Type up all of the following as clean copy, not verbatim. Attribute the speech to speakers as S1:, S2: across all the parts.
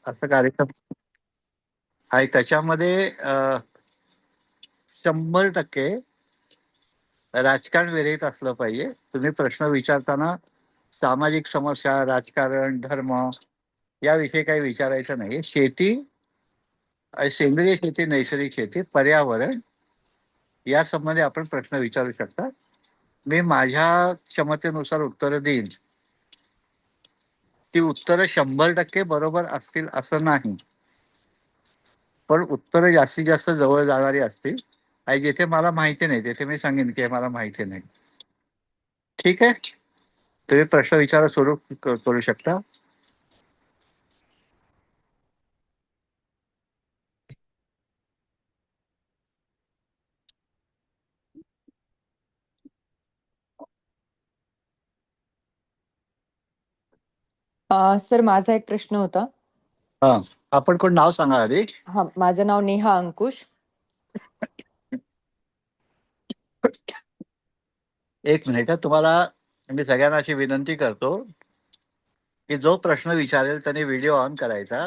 S1: असा कार्यक्रम आहे. त्याच्यामध्ये 100% राजकारण विरहित असलं पाहिजे. तुम्ही प्रश्न विचारताना सामाजिक समस्या, राजकारण, धर्म याविषयी काही विचारायचं नाही. शेती, सेंद्रिय शेती, नैसर्गिक शेती, पर्यावरण या संबंधी आपण प्रश्न विचारू शकता. मी माझ्या क्षमतेनुसार उत्तरं देईन. ती उत्तरं 100% बरोबर असतील असं नाही, पण उत्तरं जास्तीत जास्त जवळ जाणारी असतील. आणि जिथे मला माहिती नाही तिथे मी सांगेन की मला माहिती नाही. ठीक आहे, तुम्ही प्रश्न विचारा सुरू करू शकता.
S2: सर, माझा एक प्रश्न होता.
S1: हा, आपण कोण नाव सांगा आधी.
S2: हा, माझं नाव नेहा अंकुश.
S1: एक मिनिट, तुम्हाला मी सगळ्यांना अशी विनंती करतो की जो प्रश्न विचारेल त्याने व्हिडिओ ऑन करायचा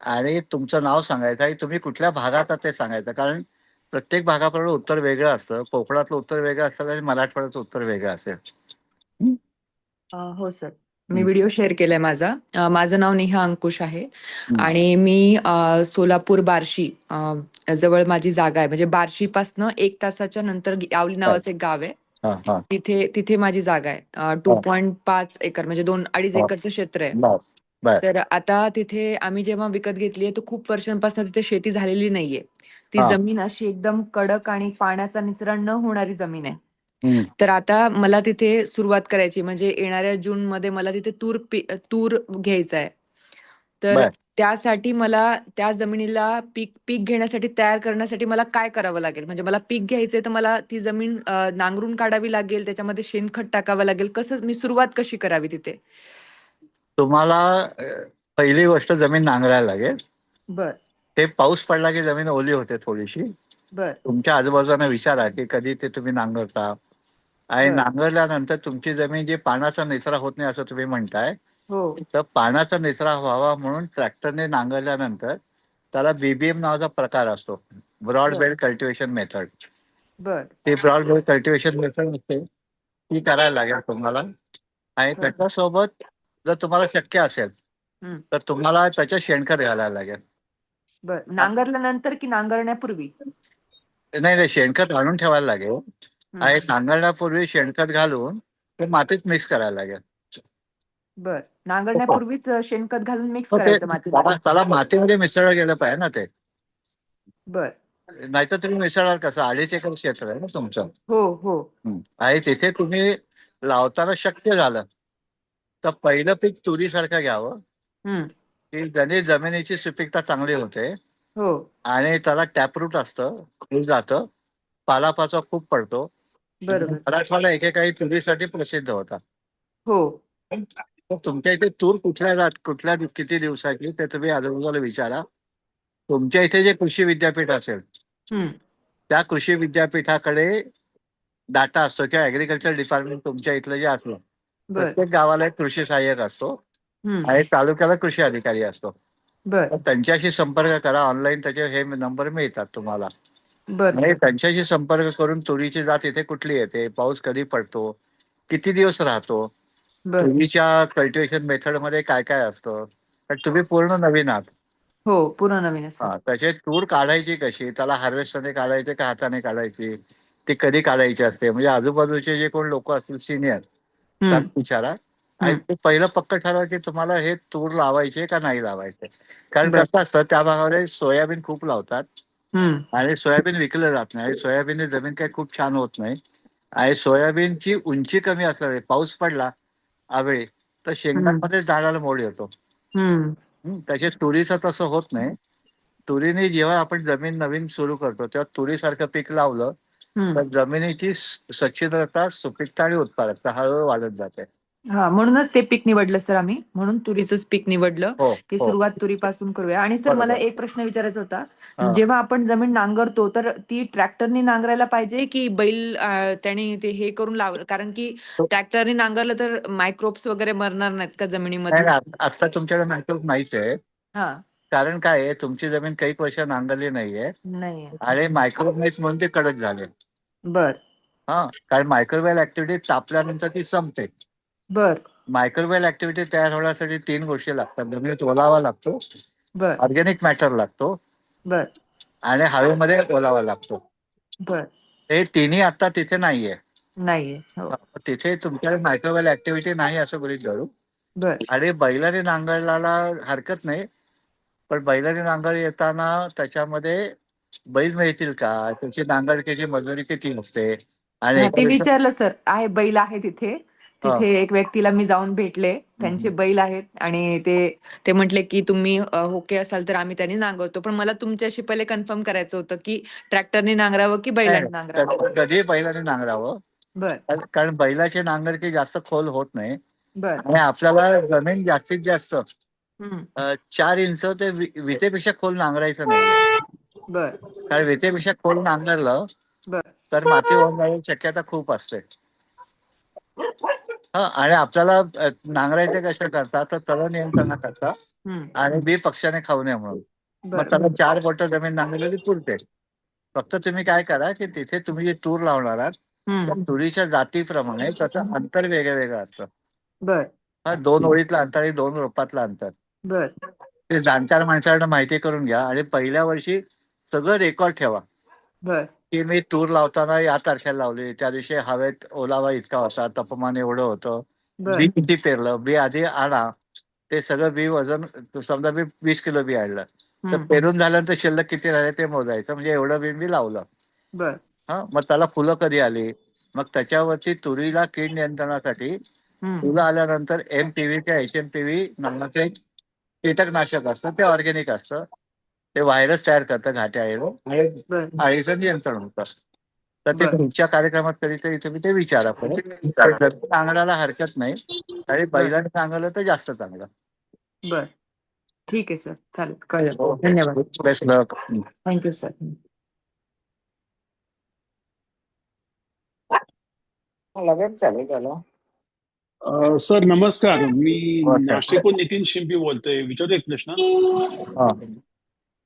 S1: आणि तुमचं नाव सांगायचं आणि तुम्ही कुठल्या भागात आहात ते सांगायचं. कारण प्रत्येक भागाप्रमाणे उत्तर वेगळं असतं. कोकणातलं उत्तर वेगळं असतं आणि मराठवाड्याचं उत्तर वेगळं असेल.
S2: हो सर, मी व्हिडिओ शेअर केलाय माझा. माझं नाव नेहा अंकुश आहे आणि मी सोलापूर बार्शी जवळ माझी जागा आहे. म्हणजे बार्शीपासनं 1 तासाच्या नंतर यावली नावाचं एक गाव आहे. तिथे माझी जागा आहे. 2.5 एकर म्हणजे 2-2.5 एकरचं क्षेत्र आहे. तर आता तिथे आम्ही जेव्हा विकत घेतली आहे तर खूप वर्षांपासून तिथे शेती झालेली नाहीये. ती जमीन अशी एकदम कडक आणि पाण्याचा निचरा न होणारी जमीन आहे. तर आता मला तिथे सुरुवात करायची, म्हणजे येणाऱ्या जून मध्ये मला तिथे तूर घ्यायचा आहे. तर त्यासाठी मला त्या जमिनीला पीक घेण्यासाठी तयार करण्यासाठी मला काय करावं लागेल? म्हणजे मला पीक घ्यायचंय तर मला ती जमीन नांगरून काढावी लागेल, त्याच्यामध्ये शेणखत टाकावं लागेल. कसं मी सुरुवात कशी करावी तिथे?
S1: तुम्हाला पहिली गोष्ट जमीन नांगरायला लागेल.
S2: बर.
S1: ते पाऊस पडला की जमीन ओली होते थोडीशी.
S2: बर.
S1: तुमच्या आजूबाजूला विचारा की कधी ते तुम्ही नांगरता आणि नांगरल्यानंतर तुमची जमीन जी पाण्याचा निचरा होत नाही असं तुम्ही म्हणताय. तर पाण्याचा निचरा व्हावा म्हणून ट्रॅक्टरने नांगरल्यानंतर त्याला बीबीएम नावाचा प्रकार असतो, ब्रॉड बेल्ट कल्टिवेशन मेथड. ती ब्रॉड बेल्ट कल्टिवेशन मेथड असते, ती करायला लागेल तुम्हाला. आणि त्याच्यासोबत जर तुम्हाला शक्य असेल तर तुम्हाला त्याच्या शेणखत घालायला लागेल.
S2: नांगरल्यानंतर की नांगरण्यापूर्वी?
S1: नाही, शेणखत आणून ठेवायला लागेल आणि नांगरण्यापूर्वी शेणखत घालून ते मातीत मिक्स करायला लागेल.
S2: नांगरण्यापूर्वीच शेणखत घालून मिक्स करायचं मातीमध्ये?
S1: त्याला मातीमध्ये मिसळलं गेलं पाहिजे ना ते.
S2: बर.
S1: नाहीतर तुम्ही मिसळणार कसं? 2.5 एकर क्षेत्र आहे ना तुमचं.
S2: हो.
S1: आणि तिथे तुम्ही लावताना शक्य झालं तर पहिलं पीक तुरीसारखं घ्यावं की ज्याने जमिनीची सुपीकता चांगली होते आणि त्याला टॅपरूट असतं, फुल जातं, पालापाचवा खूप पडतो. मराठवाडा एकेकाळी तुरीसाठी प्रसिद्ध होता. तुमच्या इथे तूर कुठल्या किती दिवसाची ते तुम्ही आजूबाजूला विचारा. तुमच्या इथे जे कृषी विद्यापीठ असेल त्या कृषी विद्यापीठाकडे डाटा असतो किंवा ऍग्रिकल्चर डिपार्टमेंट तुमच्या इथलं जे असलं, प्रत्येक गावाला एक कृषी सहाय्यक असतो आणि तालुक्याला कृषी अधिकारी असतो. त्यांच्याशी संपर्क करा. ऑनलाईन त्याचे हे नंबर मिळतात तुम्हाला. आणि त्यांच्याशी संपर्क करून तुरीची जात इथे कुठली येते, पाऊस कधी पडतो, किती दिवस राहतो, तुरीच्या कल्टिवेशन मेथड मध्ये काय काय असतं. तर तुम्ही पूर्ण नवीन आहात.
S2: हो, पूर्ण नवीन.
S1: त्याचे तूर काढायची कशी, त्याला हार्वेस्टरने काढायचे का हाताने काढायची, ती कधी काढायची असते, म्हणजे आजूबाजूचे जे कोण लोक असतील सिनियर त्यांना विचारा. आणि ते पहिलं पक्क ठरवा की तुम्हाला हे तूर लावायचे का नाही लावायचे. कारण कसं असतं त्या भागामध्ये सोयाबीन खूप लावतात आणि सोयाबीन विकलं जात नाही. सोयाबीन जमीन काही खूप छान होत नाही आणि सोयाबीनची उंची कमी असल्यामुळे पाऊस पडला आवेळी तर शेंगामध्ये झाडाला मोड येतो. तसेच तुरीचं तसं होत नाही. तुरीने जेव्हा आपण जमीन नवीन सुरू करतो तेव्हा तुरीसारखं पीक लावलं तर जमिनीची सच्छिद्रता, सुपीकता आणि उत्पादकता हळूहळू वाढत जाते.
S2: म्हणूनच ते पीक निवडलं सर आम्ही. म्हणून तुरीचंच पीक निवडलं की सुरुवात तुरीपासून करूया. आणि सर मला एक प्रश्न विचारायचा होता, जेव्हा आपण जमीन नांगरतो तर ती ट्रॅक्टरने नांगरायला पाहिजे की बैल त्याने ते हे करून लावलं? कारण की ट्रॅक्टरने नांगरलं तर मायक्रोब्स वगैरे मरणार नाहीत का जमिनीमध्ये?
S1: आता तुमच्याकडे मायक्रोब नाहीच आहे.
S2: हा.
S1: कारण काय आहे, तुमची जमीन काही वर्ष नांगरली नाहीये
S2: नाहीये.
S1: आणि मायक्रोवेव्ह म्हणून ते कडक झाले.
S2: बर.
S1: हा, कारण मायक्रोवेव्ह ऍक्टिव्हिटी तापल्यानंतर ती संपते.
S2: बर.
S1: मायक्रोवेव्ह ऍक्टिव्हिटी तयार होण्यासाठी 3 गोष्टी लागतात. जमिनीत ओलावा लागतो,
S2: बर.
S1: ऑर्गॅनिक मॅटर लागतो
S2: बर.
S1: आणि हवेमध्ये ओलावा लागतो.
S2: बर.
S1: हे तिन्ही आता तिथे नाहीये.
S2: नाहीये. हो.
S1: तिथे तुमच्याकडे मायक्रोवेव्ह ऍक्टिव्हिटी नाही असं गृहीत धरू.
S2: बर.
S1: आणि बैलाने नांगरला हरकत नाही, पण बैलाने नांगर येताना त्याच्यामध्ये बैल मिळतील का, त्याची नांगरकीची मजुरी किती असते आणि
S2: हा, ते
S1: एखाद्याचं
S2: विचारलं सर. आहे, बैल आहे तिथे.
S1: हा.
S2: तिथे एक व्यक्तीला मी जाऊन भेटले, त्यांचे बैल आहेत आणि ते ते म्हटले की तुम्ही ओके असाल तर आम्ही त्यांनी नांगरतो. पण मला तुमच्याशी पहिले कन्फर्म करायचं होतं की ट्रॅक्टरने नांगरावं की बैलाने नांगरावं.
S1: कधी बैलाने नांगरावं,
S2: बर.
S1: कारण बैलाची नांगरकी जास्त खोल होत नाही
S2: बर.
S1: आणि आपल्याला जमीन जास्तीत जास्त
S2: हम्म.
S1: 4 इंच ते विटेपेक्षा खोल नांगरायचं नाही.
S2: बर.
S1: कारण विटेपेक्षा खोल नांगरलं
S2: बर.
S1: तर माती वाहून जाण्याची शक्यता खूप असते. हा, आणि आपल्याला नांगरायचे कशा करता, तर तळ नियंत्रणाकरता
S2: हम्म.
S1: आणि बी पक्षाने खाऊ नये म्हणून. मग
S2: बर.
S1: त्याला 4 बोटं जमीन नांगरलेली पुरते. फक्त तुम्ही काय करा की तिथे तुम्ही जे तूर लावणार आहात त्या
S2: हम्म.
S1: तुरीच्या जातीप्रमाणे त्याचं अंतर वेगळं वेगळं असतं.
S2: बर.
S1: हा, 2 ओळीतलं अंतर आणि 2 रोपातलं अंतर
S2: बर.
S1: ते जाणकार माणसाकडनं माहिती करून घ्या आणि पहिल्या वर्षी सगळं रेकॉर्ड ठेवा
S2: बर.
S1: की मी तूर लावताना या तारखेला लावली, त्या दिवशी हवेत ओलावा इतका होता, तापमान एवढं होतं,
S2: बर.
S1: बी किती पेरलं, बी आधी आणा, ते सगळं बी वजन, समजा मी 20 किलो बी आणलं तर
S2: हम्म.
S1: पेरून झाल्यानंतर शिल्लक किती राहिले ते मोजायचं, म्हणजे एवढं बी मी लावलं.
S2: बर.
S1: हा, मग त्याला फुलं कधी आली, मग त्याच्यावरती तुरीला कीड नियंत्रणासाठी
S2: हम्म.
S1: फुलं आल्यानंतर MPV किंवा HMPV नावाचं एक कीटकनाशक असतं, ते ऑर्गॅनिक असतं. ते व्हायरस तयार करतं घाट्या आणि
S2: बर.
S1: अळीचं नियंत्रण होतं. तर ते
S2: बर.
S1: तुमच्या कार्यक्रमात कधीतरी तुम्ही ते विचारा. सांगण्याला हरकत नाही आणि
S2: बर.
S1: बैलाने सांगलं तर जास्त चांगलं.
S2: बर. ठीक आहे सर, चालेल, कळलं. धन्यवाद.
S1: Best luck.
S2: Thank you sir.
S1: लगेच चालेल त्याला.
S3: सर नमस्कार, मी
S1: हो, sir.
S3: नाशिकहून नितीन शिंपी बोलतोय. विचारतो एक प्रश्न.
S1: हा,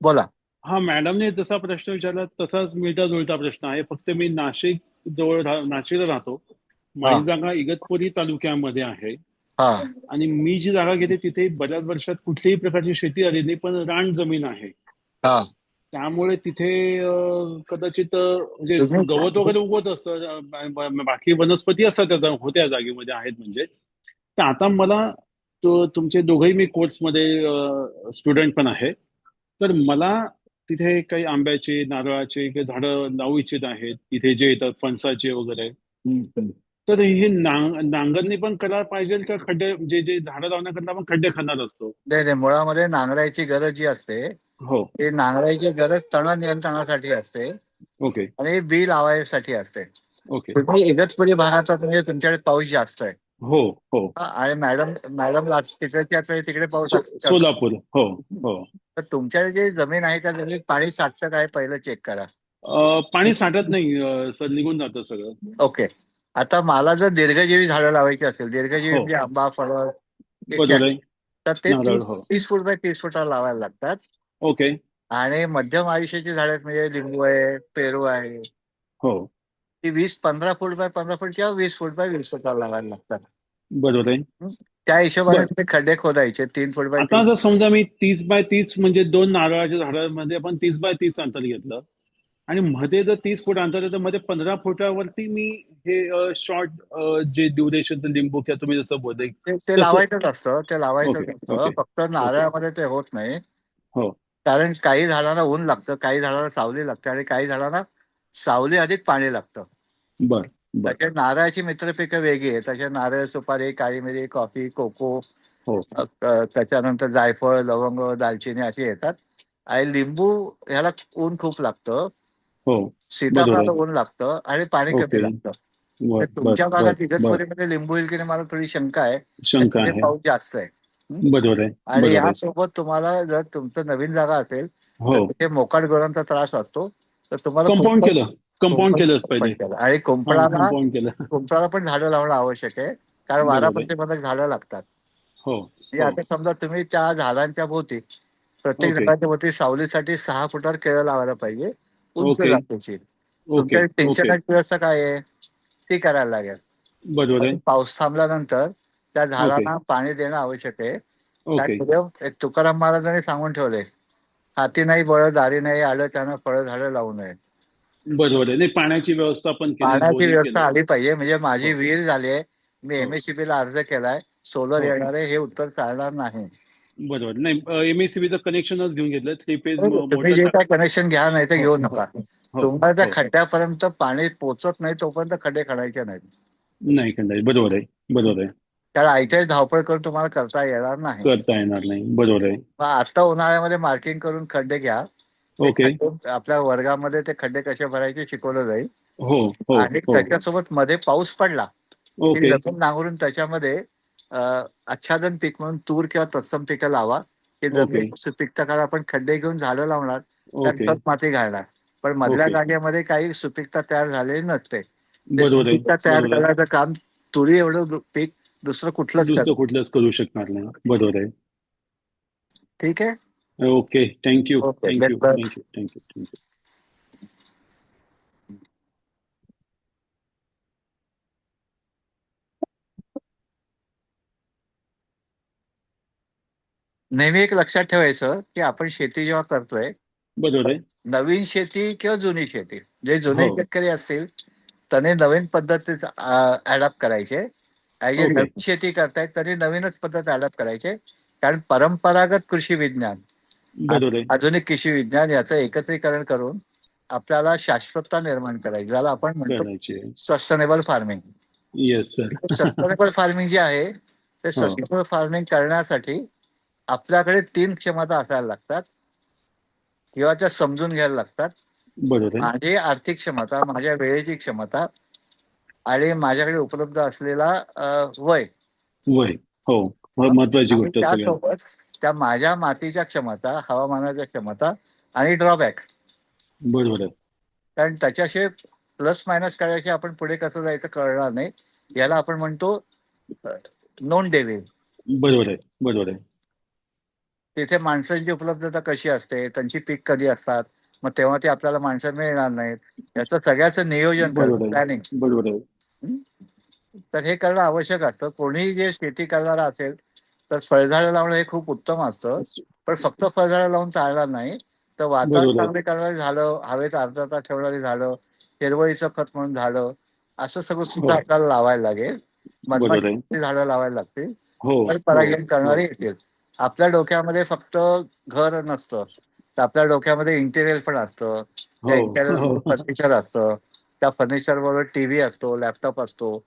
S1: बोला.
S3: हा, मॅडमने जसा प्रश्न विचारला तसाच मिळता जुळता प्रश्न आहे. फक्त मी नाशिक जवळ नाशिकला राहतो.
S1: हा
S3: माझी जागा इगतपुरी तालुक्यामध्ये आहे
S1: हा
S3: आणि मी जी जागा घेते तिथे बऱ्याच वर्षात कुठलीही प्रकारची शेती आली नाही, पण रान जमीन आहे.
S1: हा.
S3: त्यामुळे तिथे कदाचित म्हणजे गवत
S1: तुम्ही
S3: वगैरे उगवत असतं, बाकी वनस्पती असतात त्या होत्या जागेमध्ये आहेत म्हणजे. तर आता मला तुमचे दोघेही मी कोर्समध्ये स्टुडंट पण आहे, तर मला तिथे काही आंब्याचे नारळाचे काही झाडं लावू इच्छित आहेत, इथे जे येतात फणसाचे वगैरे. तर हे नांगरणी पण करायला पाहिजे का खड्डे, जे जे झाडं लावण्याकरता आपण खड्डे खणणार असतो?
S1: नाही नाही, मुळामध्ये नांगरायची गरज जी असते
S3: हो.
S1: ते नांगरायची गरज तण नियंत्रणासाठी असते
S3: ओके.
S1: आणि बी लावायसाठी असते.
S3: ओके.
S1: तुम्ही इगतपुरी भागात म्हणजे तुमच्याकडे पाऊस जास्त आहे.
S3: हो हो.
S1: हा, आणि मॅडम मॅडम तिकडे पाऊस असतो.
S3: सोलापूर. हो हो.
S1: तर तुमच्याकडे जे जमीन आहे त्या जमिनीत पाणी साठतं काय पहिलं चेक करा.
S3: पाणी साठत नाही सर, निघून जातं सगळं.
S1: ओके. आता मला जर दीर्घजीवी झाडं लावायची असेल, दीर्घजीवी
S3: हो.
S1: म्हणजे आंबा, फळं
S3: बरोबर आहे.
S1: इत्यादी, तर ते
S3: नारळ. हो.
S1: 30 फूट बाय 30 फुटाला लावायला लागतात.
S3: ओके.
S1: आणि मध्यम आयुष्याची झाडं आहेत, म्हणजे लिंबू आहे, पेरू आहे,
S3: हो.
S1: ती 15 फूट बाय 15 फूट किंवा 20 फूट बाय 20 फुटाला लावायला लागतात.
S3: बरोबर आहे.
S1: त्या हिशोबाने
S3: बर,
S1: तुम्ही खड्डे खोदायचे 3 फूट बाय
S3: आता
S1: 3.
S3: जर समजा मी 30 बाय 30 म्हणजे 2 नारळाच्या झाडांमध्ये आपण 30 बाय 30 अंतर घेतलं आणि मध्ये जर 30 फूट अंतर आहे, तर मध्ये 15 फुटावरती मी हे शॉर्ट जे ड्युरेशन लिंबू किंवा तुम्ही जसं बोलले
S1: ते
S3: तसं.
S1: लावायचंच असतं, ते लावायचंच
S3: ओके.
S1: असतं.
S3: ओके.
S1: फक्त
S3: ओके.
S1: नारळामध्ये ते होत नाही,
S3: हो.
S1: कारण काही झाडांना ऊन लागतं, काही झाडांना सावली लागते आणि काही झाडांना सावली अधिक पाणी लागतं.
S3: बर बर.
S1: त्याच्या नारळाची मित्रपिकं वेगळी आहे. त्याच्या नारळ, सुपारी, काळी मिरी, कॉफी, कोको,
S3: हो
S1: त्याच्यानंतर जायफळ, लवंग, दालचिनी अशी येतात. आणि लिंबू ह्याला ऊन खूप लागतं,
S3: हो. बरोबर
S1: सीताफळाला
S3: आहे.
S1: ऊन लागतं आणि पाणी कमी
S3: ओके.
S1: लागतं. तर
S3: बर बर
S1: तुमच्या
S3: बर
S1: भागात
S3: बर.
S1: इगतपुरीमध्ये लिंबू येईल की नाही मला थोडी शंका आहे, कारण
S3: शंका
S1: तिथे
S3: आहे.
S1: पाऊस जास्त आहे. हं?
S3: बरोबर आहे.
S1: आणि
S3: बरोबर आहे.
S1: यासोबत तुम्हाला जर तुमचं नवीन जागा असेल
S3: हो.
S1: तर तिथे मोकाट गुरांचा त्रास असतो, तर तुम्हाला
S3: कंपाऊंड केलं. कंपाऊंड केलं
S1: कुंपण
S3: पहिले.
S1: केलं. आणि
S3: हा, कंपाऊंड केलं.
S1: कुंपणाला पण झाडं लावणं आवश्यक आहे, कारण
S3: बरोबर आहे.
S1: वारापट्टीमध्ये झाडं लागतात.
S3: हो
S1: म्हणजे
S3: हो.
S1: आता समजा तुम्ही त्या झाडांच्या भोवती प्रत्येक
S3: ओके
S1: झाडाच्या वरती सावलीसाठी 6 फुटावर केळं लावायला पाहिजे, उंच
S3: ओके
S1: जातीची.
S3: ओके
S1: तुमच्याकडे
S3: ओके
S1: सिंचनाची व्यवस्था काय आहे ती करायला लागेल.
S3: बरोबर
S1: आणि
S3: आहे.
S1: पाऊस थांबल्यानंतर त्या
S3: ओके
S1: झाडांना पाणी देणं आवश्यक आहे.
S3: ओके
S1: कारण एक तुकाराम महाराजांनी सांगून ठेवले, हाती नाही बळ दारी नाही आलं त्यानं फळं झाडं लावू नये.
S3: बरोबर आहे. नाही, पाण्याची व्यवस्था पण केली,
S1: पाण्याची
S3: बोरिंग
S1: व्यवस्था
S3: केलंय.
S1: आली पाहिजे. म्हणजे माझी
S3: हो
S1: विहीर झाली आहे, मी
S3: हो
S1: MSCB ला अर्ज केलाय, सोलर
S3: हो
S1: येणार आहे, हे उत्तर चालणार नाही.
S3: बरोबर. नाही, MSCBचं कनेक्शनच घेऊन घेतलं, 3 फेज
S1: तुम्ही
S3: मोटर
S1: जे
S3: टाक.
S1: काय कनेक्शन घ्या नाही तर
S3: हो
S1: घेऊ
S3: हो
S1: नका.
S3: हो
S1: तुम्हाला त्या
S3: हो
S1: खड्ड्यापर्यंत पाणी पोचत नाही तोपर्यंत खड्डे खणायचे नाहीत.
S3: नाही खंडाई, बरोबर आहे. बरोबर आहे.
S1: कारण आयत्या धावपळ करून तुम्हाला करता येणार नाही.
S3: करता येणार नाही. बरोबर आहे.
S1: मग आता उन्हाळ्यामध्ये मार्किंग करून खड्डे घ्या. ते
S3: ओके.
S1: खड्डे आपल्या वर्गामध्ये ते खड्डे कसे भरायचे शिकवलं जाईल.
S3: हो हो
S1: आणि
S3: हो
S1: त्याच्यासोबत मध्ये पाऊस पडला की
S3: ओके
S1: जमीन नांगरून त्याच्यामध्ये आच्छादन पीक म्हणून तूर किंवा तत्सम पिकं लावा. की
S3: ओके
S1: जमीन सुपीकता कारण आपण खड्डे घेऊन झाडं लावणार, त्यात
S3: ओके
S1: खत माती घालणार, पण मधल्या
S3: ओके
S1: जागेमध्ये काही सुपीकता तयार झालेली नसते. ते
S3: बरोबर आहे.
S1: सुपीकता तयार
S3: बरोबर आहे.
S1: करायचं काम तुरी एवढं पीक दुसरं कुठलंच करत.
S3: दुसरं कुठलंच करू शकणार नाही. बरोबर आहे.
S1: ठीक आहे.
S3: Okay. Thank you
S1: okay,
S3: thank you thank you thank you thank you.
S1: नेहमी एक लक्षात ठेवायचं की आपण शेती जेव्हा करतोय,
S3: बरोबर आहे.
S1: नवीन शेती किंवा जुनी शेती, जे जुने
S3: हो
S1: शेतकरी असतील त्याने नवीन पद्धतीच अडॉप्ट करायचे. आणि जे
S3: ओके
S1: नवीन शेती करतायत त्यांनी नवीनच पद्धत अडॉप्ट करायचे. कारण परंपरागत कृषी विज्ञान आणि
S3: बरोबर आहे.
S1: आधुनिक कृषी विज्ञान याचं एकत्रीकरण करून आपल्याला शाश्वतता निर्माण करायची, ज्याला आपण म्हणतो
S3: करायचे.
S1: Sustainable farming.
S3: Yes sir.
S1: Sustainable farming जे आहे ते
S3: हो
S1: सस्टेनेबल फार्मिंग करण्यासाठी आपल्याकडे 3 क्षमता असायला लागतात किंवा त्या समजून घ्यायला लागतात.
S3: बरोबर आहे.
S1: माझी आर्थिक क्षमता, माझ्या वेळेची क्षमता आणि माझ्याकडे उपलब्ध असलेला वय
S3: वय. हो, महत्वाची
S1: आणि
S3: गोष्ट सगळ्यात.
S1: त्यासोबत त्या माझ्या मातीच्या क्षमता, हवामानाच्या क्षमता आणि ड्रॉबॅक.
S3: बरोबर आहे.
S1: कारण त्याच्याशिवाय प्लस मायनस करायचे आपण पुढे कसं जायचं कळणार नाही. याला आपण म्हणतो नोन डेव्हिल.
S3: बरोबर आहे. बरोबर आहे.
S1: तिथे माणसांची उपलब्धता कशी असते, त्यांची पीक कधी असतात, मग तेव्हा ती आपल्याला माणसं मिळणार नाहीत, याचं सगळ्याचं नियोजन करणं,
S3: बरोबर आहे.
S1: प्लॅनिंग.
S3: बरोबर आहे.
S1: तर हे करणं आवश्यक असतं. कोणीही जे शेती करणारा असेल तर फळझाडं लावणं हे खूप उत्तम असतं. पण फक्त फळझाडं लावून चालणार नाही, तर वातावरण
S3: बरोबर आहे.
S1: चांगले करणारी झाडं, हवेत आर्द्रता ठेवणारी झाडं, हिरवळीचं खत म्हणून झाडं, असं सगळं
S3: हो,
S1: सुद्धा आपल्याला लावायला लागेल.
S3: बरोबर आहे.
S1: मधमाशी झाडं लावायला लागतील,
S3: हो
S1: तर
S3: हो
S1: परागीण
S3: हो
S1: करणारी येतील. आपल्या डोक्यामध्ये फक्त घर नसतं, तर आपल्या डोक्यामध्ये इंटेरियर पण असतं. त्या
S3: हो
S1: इंटेरियर
S3: हो
S1: फर्निचर असतं, त्या फर्निचर बरोबर टीव्ही असतो, लॅपटॉप असतो,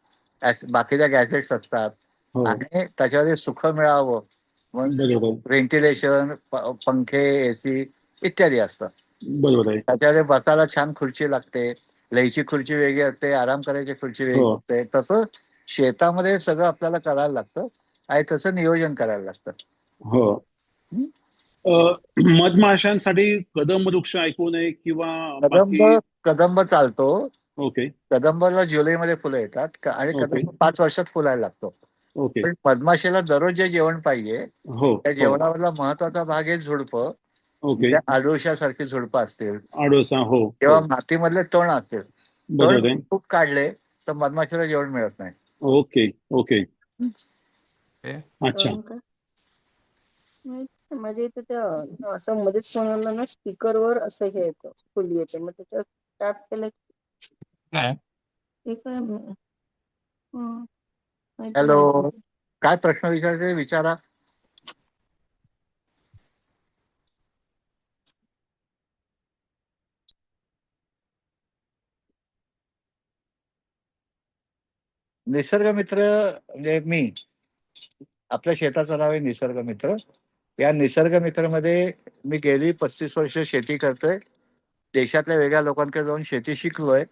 S1: बाकीच्या गॅजेट्स असतात.
S3: हो
S1: आणि त्याच्यामध्ये सुख मिळावं म्हणून
S3: बरोबर आहे.
S1: व्हेंटिलेशन, पंखे, एसी इत्यादी असतात.
S3: बरोबर आहे.
S1: त्याच्यामध्ये बसायला छान खुर्ची लागते, लयची खुर्ची वेगळी असते, आराम करायची खुर्ची
S3: हो
S1: वेगळी असते. तसं शेतामध्ये सगळं आपल्याला करायला लागतं आणि तसं नियोजन करायला लागतं.
S3: हो.
S1: हं?
S3: मधमाशांसाठी कदम वृक्ष ऐकू नये किंवा
S1: कदंब
S3: बाकी.
S1: कदंब चालतो.
S3: ओके
S1: कदंबाला जुलैमध्ये फुलं येतात आणि
S3: ओके
S1: कदंब 5 वर्षात फुलायला लागतो.
S3: ओके.
S1: पण मधमाशीला दररोज जे जेवण पाहिजे,
S3: हो
S1: त्या
S3: हो
S1: जेवणामधला महत्वाचा भाग आहे झुडपं.
S3: ओके.
S1: त्या आडोशासारखी झुडपं असतील
S3: आडोसा. हो हो
S1: किंवा मातीमधले तण असतील. तण
S3: बरोबर आहे.
S1: खूप काढले तर मधमाशीला जेवण मिळत नाही.
S3: Okay okay.
S1: हे?
S3: अच्छा.
S4: म्हणजे इथे त्या असं मध्येच कोणाला ना स्पीकरवर असं हे येतं, फुल येतं, मग त्याच्यावर टॅप केलं की
S1: काय?
S4: ते काय माहिती
S1: हॅलो,
S4: नाही.
S1: काय प्रश्न विचारायचे विचारा. निसर्ग मित्र म्हणजे मी, आपल्या शेताचं नाव आहे निसर्ग मित्र. या निसर्ग मित्रमध्ये मी गेली 35 वर्ष शेती करतोय. देशातल्या वेगळ्या लोकांकडे जाऊन शेती शिकलोय,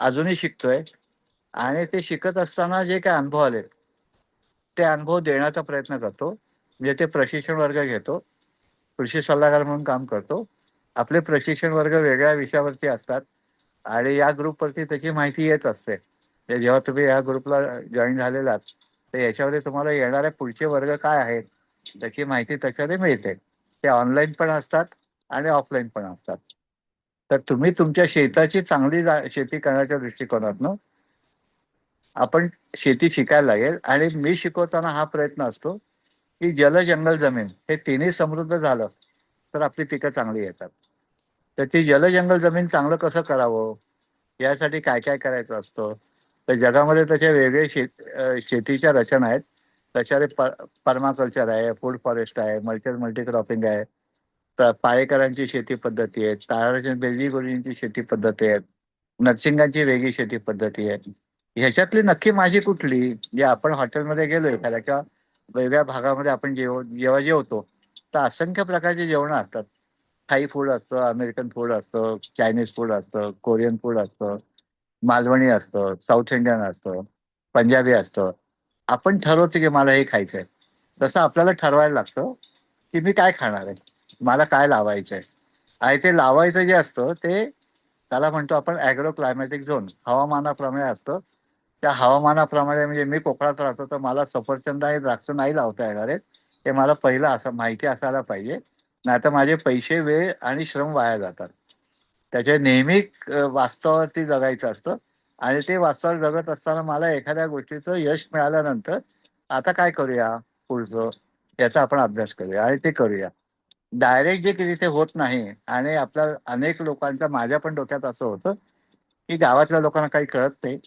S1: अजूनही शिकतोय. आणि ते शिकत असताना जे काही अनुभव आले ते अनुभव देण्याचा प्रयत्न करतो. म्हणजे ते प्रशिक्षण वर्ग घेतो, कृषी सल्लागार म्हणून काम करतो. आपले प्रशिक्षण वर्ग वेगळ्या विषयावरती असतात आणि या ग्रुपवरती त्याची माहिती येत असते. ते जेव्हा तुम्ही या ग्रुपला जॉईन झालेला आहात तर याच्यामध्ये तुम्हाला येणारे पुढचे वर्ग काय आहेत त्याची माहिती त्याच्यामध्ये मिळते. ते ऑनलाईन पण असतात आणि ऑफलाईन पण असतात. तर तुम्ही तुमच्या शेताची चांगली शेती करण्याच्या दृष्टिकोनातनं आपण शेती शिकायला लागेल. आणि मी शिकवताना हा प्रयत्न असतो की जल, जंगल, जमीन हे तिन्ही समृद्ध झालं तर आपली पिकं चांगली येतात. तर ती जल, जंगल, जमीन चांगलं कसं करावं यासाठी काय काय करायचं असतं. तर जगामध्ये तसे वेगळे शेतीच्या रचना आहेत. त्याच्याकडे पर्माकल्चर आहे, फूड फॉरेस्ट आहे, मल्टी क्रॉपिंग आहे, पाळेकरांची शेती पद्धती आहेत, बेलजी शेती पद्धती आहेत, नरसिंगांची वेगळी शेती पद्धती आहे. ह्याच्यातली नक्की माझी कुठली, जे आपण हॉटेलमध्ये गेलो एखाद्याच्या वेगळ्या भागामध्ये आपण जेव्हा जेवतो तर असंख्य प्रकारचे जेवण असतात. थाई फूड असतं, अमेरिकन फूड असतं, चायनीज फूड असतं, कोरियन फूड असतं, मालवणी असतं, साऊथ इंडियन असतं, पंजाबी असतं. आपण ठरवतो की मला हे खायचंय. तसं आपल्याला ठरवायला लागतं की मी काय खाणार आहे, मला काय लावायचंय. आणि ते लावायचं जे असतं ते त्याला म्हणतो आपण ॲग्रो क्लायमॅटिक झोन, हवामानाप्रमाणे असतं. त्या हवामानाप्रमाणे म्हणजे मी कोकणात राहतो तर मला सफरचंद आणि द्राक्ष नाही लावता येणार आहेत. ते मला पहिलं असं माहिती असायला पाहिजे, नाही तर माझे पैसे, वेळ आणि श्रम वाया जातात. त्याच्या नेहमी वास्तवावरती जगायचं असतं. आणि ते वास्तवावर जगत असताना मला एखाद्या गोष्टीचं यश मिळाल्यानंतर आता काय करूया पुढचं, याचा आपण अभ्यास करूया आणि ते करूया. डायरेक्ट जे तिथे होत नाही. आणि आपल्या अनेक लोकांच्या, माझ्या पण डोक्यात असं होतं की गावातल्या लोकांना काही कळत नाही,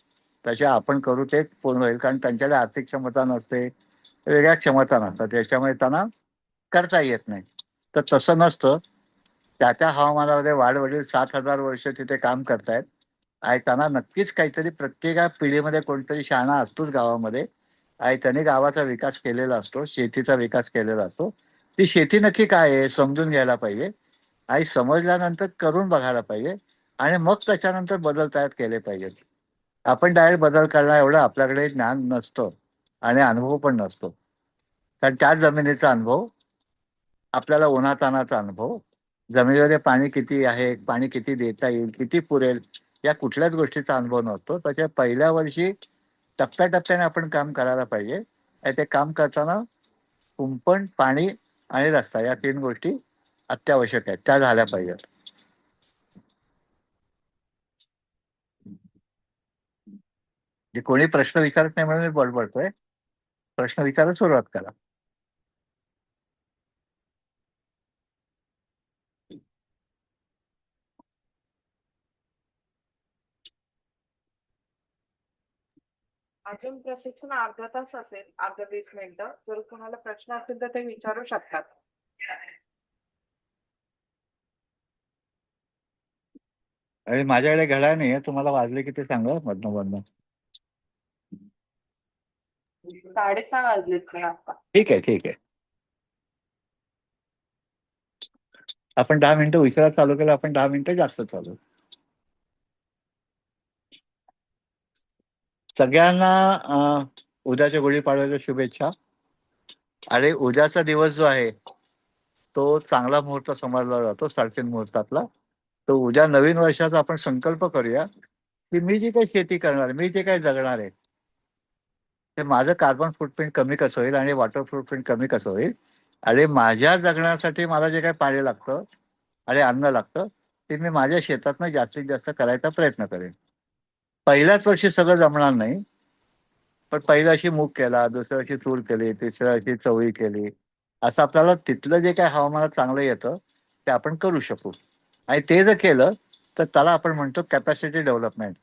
S1: तसे आपण करू ते पूर्ण होईल. कारण त्यांच्याकडे आर्थिक क्षमता नसते, वेगळ्या क्षमता नसतात, त्याच्यामुळे त्यांना करता येत नाही. तर तसं नसतं. त्या हवामानामध्ये वाढवडील 7,000 वर्ष तिथे काम करतायत आणि त्यांना नक्कीच काहीतरी, प्रत्येक पिढीमध्ये कोणतरी शहाणा असतोच गावामध्ये. आणि त्यांनी गावाचा विकास केलेला असतो, शेतीचा विकास केलेला असतो. ती शेती नक्की काय आहे समजून घ्यायला पाहिजे आणि समजल्यानंतर करून बघायला पाहिजे. आणि मग त्याच्यानंतर बदल तयार केले पाहिजेत. आपण डायरेक्ट बदल करणार एवढं आपल्याकडे ज्ञान नसतं आणि अनुभव पण नसतो. कारण त्याच जमिनीचा अनुभव, आपल्याला उन्हातानाचा अनुभव, जमिनीमध्ये पाणी किती आहे, पाणी किती देता येईल, किती पुरेल, या कुठल्याच गोष्टीचा अनुभव नसतो. त्याच्या पहिल्या वर्षी टप्प्याटप्प्याने आपण काम करायला पाहिजे. आणि ते काम करताना कुंपण, पाणी आणि रस्ता या 3 गोष्टी अत्यावश्यक आहेत, त्या झाल्या पाहिजेत. जे कोणी प्रश्न विचारत नाही म्हणून मी बडबडतोय. प्रश्न विचारायला सुरुवात करा.
S2: अजून प्रशिक्षण अर्धा तास असेल, अर्धा 20 मिनिटं. जर तुम्हाला प्रश्न असेल तर ते विचारू शकतात.
S1: आणि माझ्याकडे घड्याळ नाहीये, तुम्हाला वाजले किती सांगा मधनं मधनं.
S2: 6:30 वाजलेत का आता?
S1: ठीक आहे, ठीक आहे. आपण 10 मिनिटं उशिरा चालू केलं, आपण 10 मिनिटं जास्त चालू. सगळ्यांना उद्याच्या गुढीपाडव्याच्या शुभेच्छा. आणि उद्याचा दिवस जो आहे तो चांगला मुहूर्त समजला जातो, 3:30 मुहूर्तातला. तो उद्या नवीन वर्षाचा आपण संकल्प करूया की मी जी काही शेती करणार, मी जे काही जगणार आहे, ते माझं कार्बन फुटप्रिंट कमी कसं होईल आणि वॉटर फुटप्रिंट कमी कसं होईल. आणि माझ्या जगण्यासाठी मला जे काही पाणी लागतं आणि अन्न लागतं ते मी माझ्या शेतातनं जास्तीत जास्त करायचा प्रयत्न करेन. पहिल्याच वर्षी सगळं जमणार नाही, पण पहिल्या वर्षी मूग केला, दुसऱ्या वर्षी तूर केली, तिसऱ्या वर्षी चवळी केली. असं आपल्याला तिथलं जे काही हवामानात चांगलं येतं ते आपण करू शकू. आणि ते जर केलं तर त्याला आपण म्हणतो capacity development.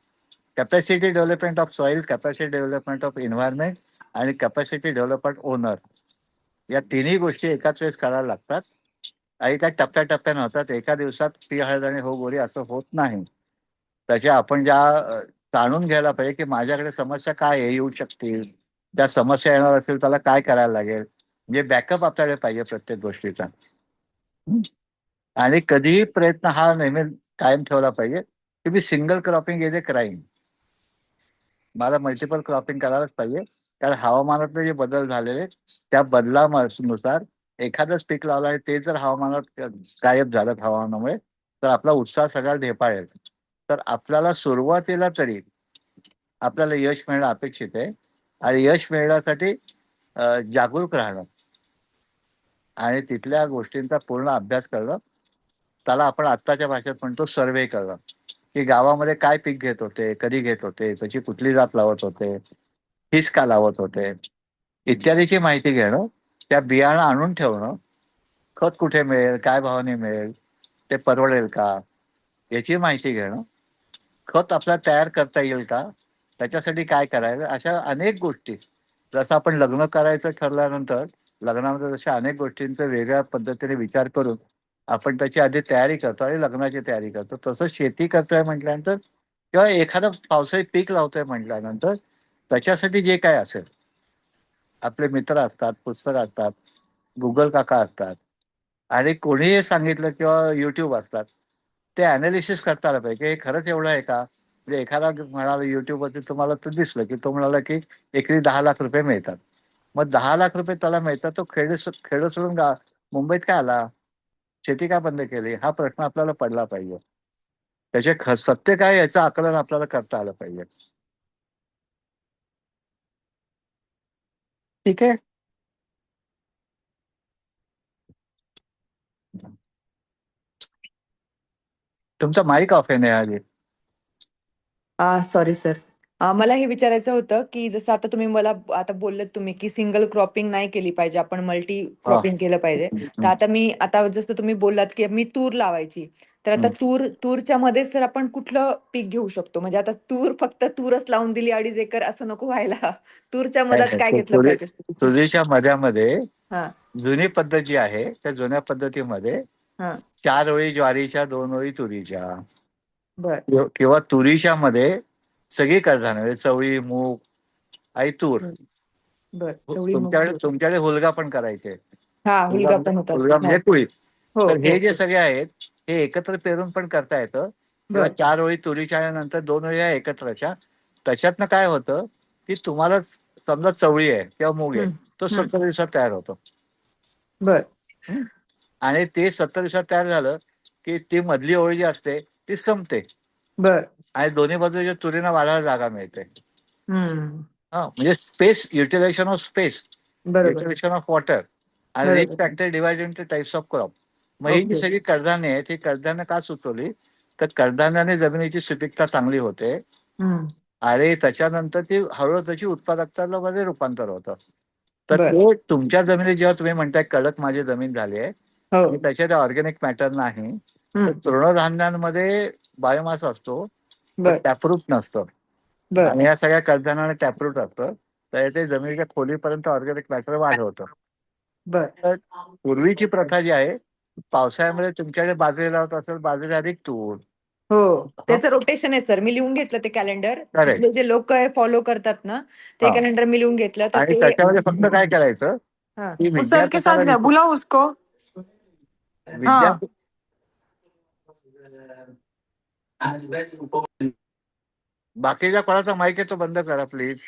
S1: Capacity development of soil, capacity development of environment आणि कॅपॅसिटी डेव्हलपमेंट ओनर, या तिन्ही गोष्टी एकाच वेळेस करायला लागतात. आणि त्या टप्प्याटप्प्याने होतात. एका दिवसात ती हळद आणि हो गोरी असं होत नाही. त्याच्या आपण ज्या जाणून घ्यायला पाहिजे की माझ्याकडे समस्या काय येऊ शकतील, त्या समस्या येणार असतील त्याला काय करायला लागेल, म्हणजे बॅकअप आपल्याकडे पाहिजे प्रत्येक गोष्टीचा. आणि कधीही प्रयत्न हा नेहमी कायम ठेवला पाहिजे की मी single cropping is a crime, मला मल्टिपल क्रॉपिंग करायलाच पाहिजे. कारण हवामानातले जे बदल झालेले त्या बदलानुसार एखादंच पीक लावलं आणि ते जर हवामानात गायब झालं हवामानामुळे तर आपला उत्साह सगळा ढेपाळेल. तर आपल्याला सुरुवातीला तरी आपल्याला यश मिळणं अपेक्षित आहे. आणि यश मिळण्यासाठी जागरूक राहणं आणि तिथल्या गोष्टींचा पूर्ण अभ्यास करणं, त्याला आपण आत्ताच्या भाषेत म्हणतो सर्वे करणं, की गावामध्ये काय पीक घेत होते, कधी घेत होते, त्याची कुठली जात लावत होते, हीच का लावत होते, इत्यादीची माहिती घेणं, त्या बियाणं आणून ठेवणं, खत कुठे मिळेल, काय भावाने मिळेल, ते परवडेल का, याची माहिती घेणं, खत आपल्याला तयार करता येईल का, त्याच्यासाठी काय करायचं, अशा अनेक गोष्टी. जसं आपण लग्न करायचं ठरल्यानंतर लग्नामध्ये जशा अनेक गोष्टींचा वेगळ्या पद्धतीने विचार करून आपण त्याची आधी तयारी करतो आणि लग्नाची तयारी करतो, तसं शेती करतोय म्हटल्यानंतर किंवा एखादं पावसाळी पीक लावतोय म्हटल्यानंतर त्याच्यासाठी जे काय असेल, आपले मित्र असतात, पुस्तक असतात, गुगल काका असतात, आणि कोणीही सांगितलं किंवा युट्यूब असतात, ते अनालिसिस करता आलं पाहिजे की हे खरंच एवढं आहे का. म्हणजे एखादा म्हणाला युट्यूबवरती तुम्हाला तर दिसलं की तो म्हणाला की एकरी 10 लाख रुपये मिळतात. मग 10 लाख रुपये त्याला मिळतात, तो खेड सोडून मुंबईत काय आला, शेती का बंद केली, हा प्रश्न आपल्याला पडला पाहिजे. त्याचे सत्य काय याचं आकलन आपल्याला करता आलं पाहिजे. ठीक आहे. तुमचा माईक ऑफ आहे नेहाजी.
S2: Sorry sir. मला हे विचारायचं होतं की जसं आता तुम्ही मला आता बोललेत तुम्ही की सिंगल क्रॉपिंग नाही केली पाहिजे, आपण मल्टी क्रॉपिंग केलं पाहिजे. तर आता जसं तुम्ही बोललात की मी तूर लावायची, तर आता तूरच्या मध्ये सर आपण कुठलं पीक घेऊ शकतो? म्हणजे आता फक्त तूरच लावून दिली 2.5 एकर असं नको व्हायला. तूरच्या मधात काय घेतलं पाहिजे?
S1: तुरीच्या मध्यामध्ये
S2: हा
S1: जुनी पद्धत जी आहे त्या जुन्या पद्धतीमध्ये
S2: हा
S1: 4 ओळी ज्वारीच्या, 2 ओळी तुरीच्या,
S2: बर
S1: किंवा तुरीच्या मध्ये सगळी कडधान्य म्हणजे चवळी, मूग आणि तूर.
S2: बर चवळी मूग
S1: तुमच्याकडे हुलगा पण करायचे.
S2: हा हुलगा पण होतात.
S1: हुलगा म्हणजे कुळीत.
S2: हो
S1: तर हे
S2: हो
S1: जे सगळे आहेत हे एकत्र पेरून पण करता येतं, किंवा
S2: बर
S1: 4 ओळी तुरीच्या नंतर 2 ओळी ह्या एकत्रच्या. त्याच्यातनं काय होतं की तुम्हाला समजा चवळी आहे किंवा मूग आहे, तो 70 दिवसात तयार होतो.
S2: बर
S1: आणि ते 70 दिवसात तयार झालं की ती मधली ओळी जी असते ती संपते
S2: बर
S1: आणि दोन्ही बाजूच्या तुरीला वाढायला जागा मिळते.
S2: हम्म
S1: म्हणजे स्पेस, युटिलायझेशन ऑफ स्पेस,
S2: बरोबर
S1: युटिलायझेशन ऑफ वॉटर आणि रिच
S2: बरोबर
S1: factor divide into types of crop. मग ही जी
S2: ओके
S1: सगळी कडधान्य आहेत, ही कडधान्य का सुचवली तर कडधान्याने जमिनीची सुपीकता चांगली होते
S2: हम्म
S1: आणि त्याच्यानंतर ती हळूहळू त्याची उत्पादकता मध्ये रूपांतर होतं. तर
S2: बर
S1: ते तुमच्या जमिनीत जेव्हा तुम्ही म्हणताय कडक माझी जमीन झाली आहे
S2: हो
S1: आणि त्याच्यात ऑर्गॅनिक मॅटर नाही, तर तृणधान्यांमध्ये बायोमास असतो, पण
S2: बर
S1: टॅपरूट नसतं.
S2: बर
S1: आणि या सगळ्या कडधान्याने टॅपरूट असतं, तर ते जमिनीच्या खोलीपर्यंत ऑर्गॅनिक मॅटर वाढवतं.
S2: बर
S1: तर पूर्वीची प्रथा जी आहे, पावसाळ्यामध्ये तुमच्याकडे बाजरी लावत असेल, बाजरी अधिक तूर.
S2: हो त्याचं रोटेशन आहे सर, मी लिहून घेतलं ते कॅलेंडर.
S1: Correct.
S2: तिथले जे लोक फॉलो करतात ना ते
S1: हा.
S2: कॅलेंडर मी लिहून घेतलं. तर
S1: आणि
S2: ते
S1: त्याच्यामध्ये फक्त काय करायचं
S2: हा.
S1: की
S5: वो सर के साथ गया, बुलाओ उसको।
S1: विद्यापीठ बाकीच्या कोणाचा माईक आहे तो बंद करा प्लीज.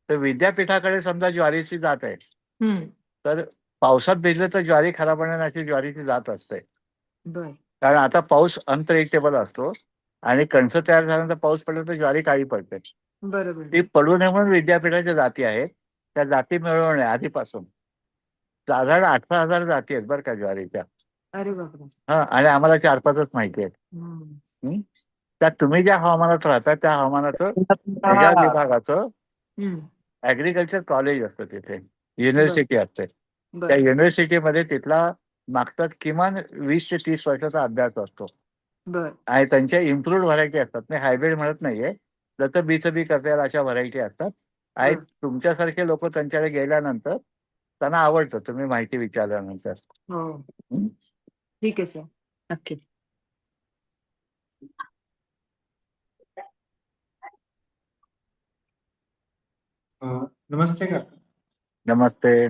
S1: तर विद्यापीठाकडे समजा ज्वारीची जात आहे,
S2: हम्म
S1: तर पावसात भिजलं तर ज्वारी खराब होण्याची ज्वारीची जात असते.
S2: बर
S1: कारण आता पाऊस अनप्रेडिक्टेबल असतो आणि कणसं तयार झाल्यानंतर पाऊस पडला तर ज्वारी काळी पडते.
S2: बरोबर
S1: ती पडू नये म्हणून विद्यापीठाच्या जाती आहेत, त्या जाती मिळवणे आधीपासून साधारण 18,000 जाती आहेत बरं का ज्वारीच्या.
S2: अरे बापरे
S1: हा, आणि आम्हाला 4-5च माहिती आहेत. त्यात तुम्ही ज्या हवामानात राहता त्या हवामानाचं वेगळ्या विभागाचं ऍग्रिकल्चर कॉलेज असतं, तिथे युनिव्हर्सिटी असते. त्या युनिव्हर्सिटीमध्ये तिथला मागचा किमान 20 ते 30 वर्षाचा अभ्यास असतो
S2: बर
S1: आणि त्यांच्या इम्प्रूव्ड व्हरायटी असतात. मी हायब्रिड म्हणत नाहीये, जसं बीचं बी करता येईल अशा व्हरायटी असतात. आणि तुमच्यासारखे लोक त्यांच्याकडे गेल्यानंतर त्यांना आवडतं तुम्ही माहिती विचारल्यानंतर.
S2: हो ठीक आहे सर, नक्की.
S6: नमस्ते काका.
S1: नमस्ते.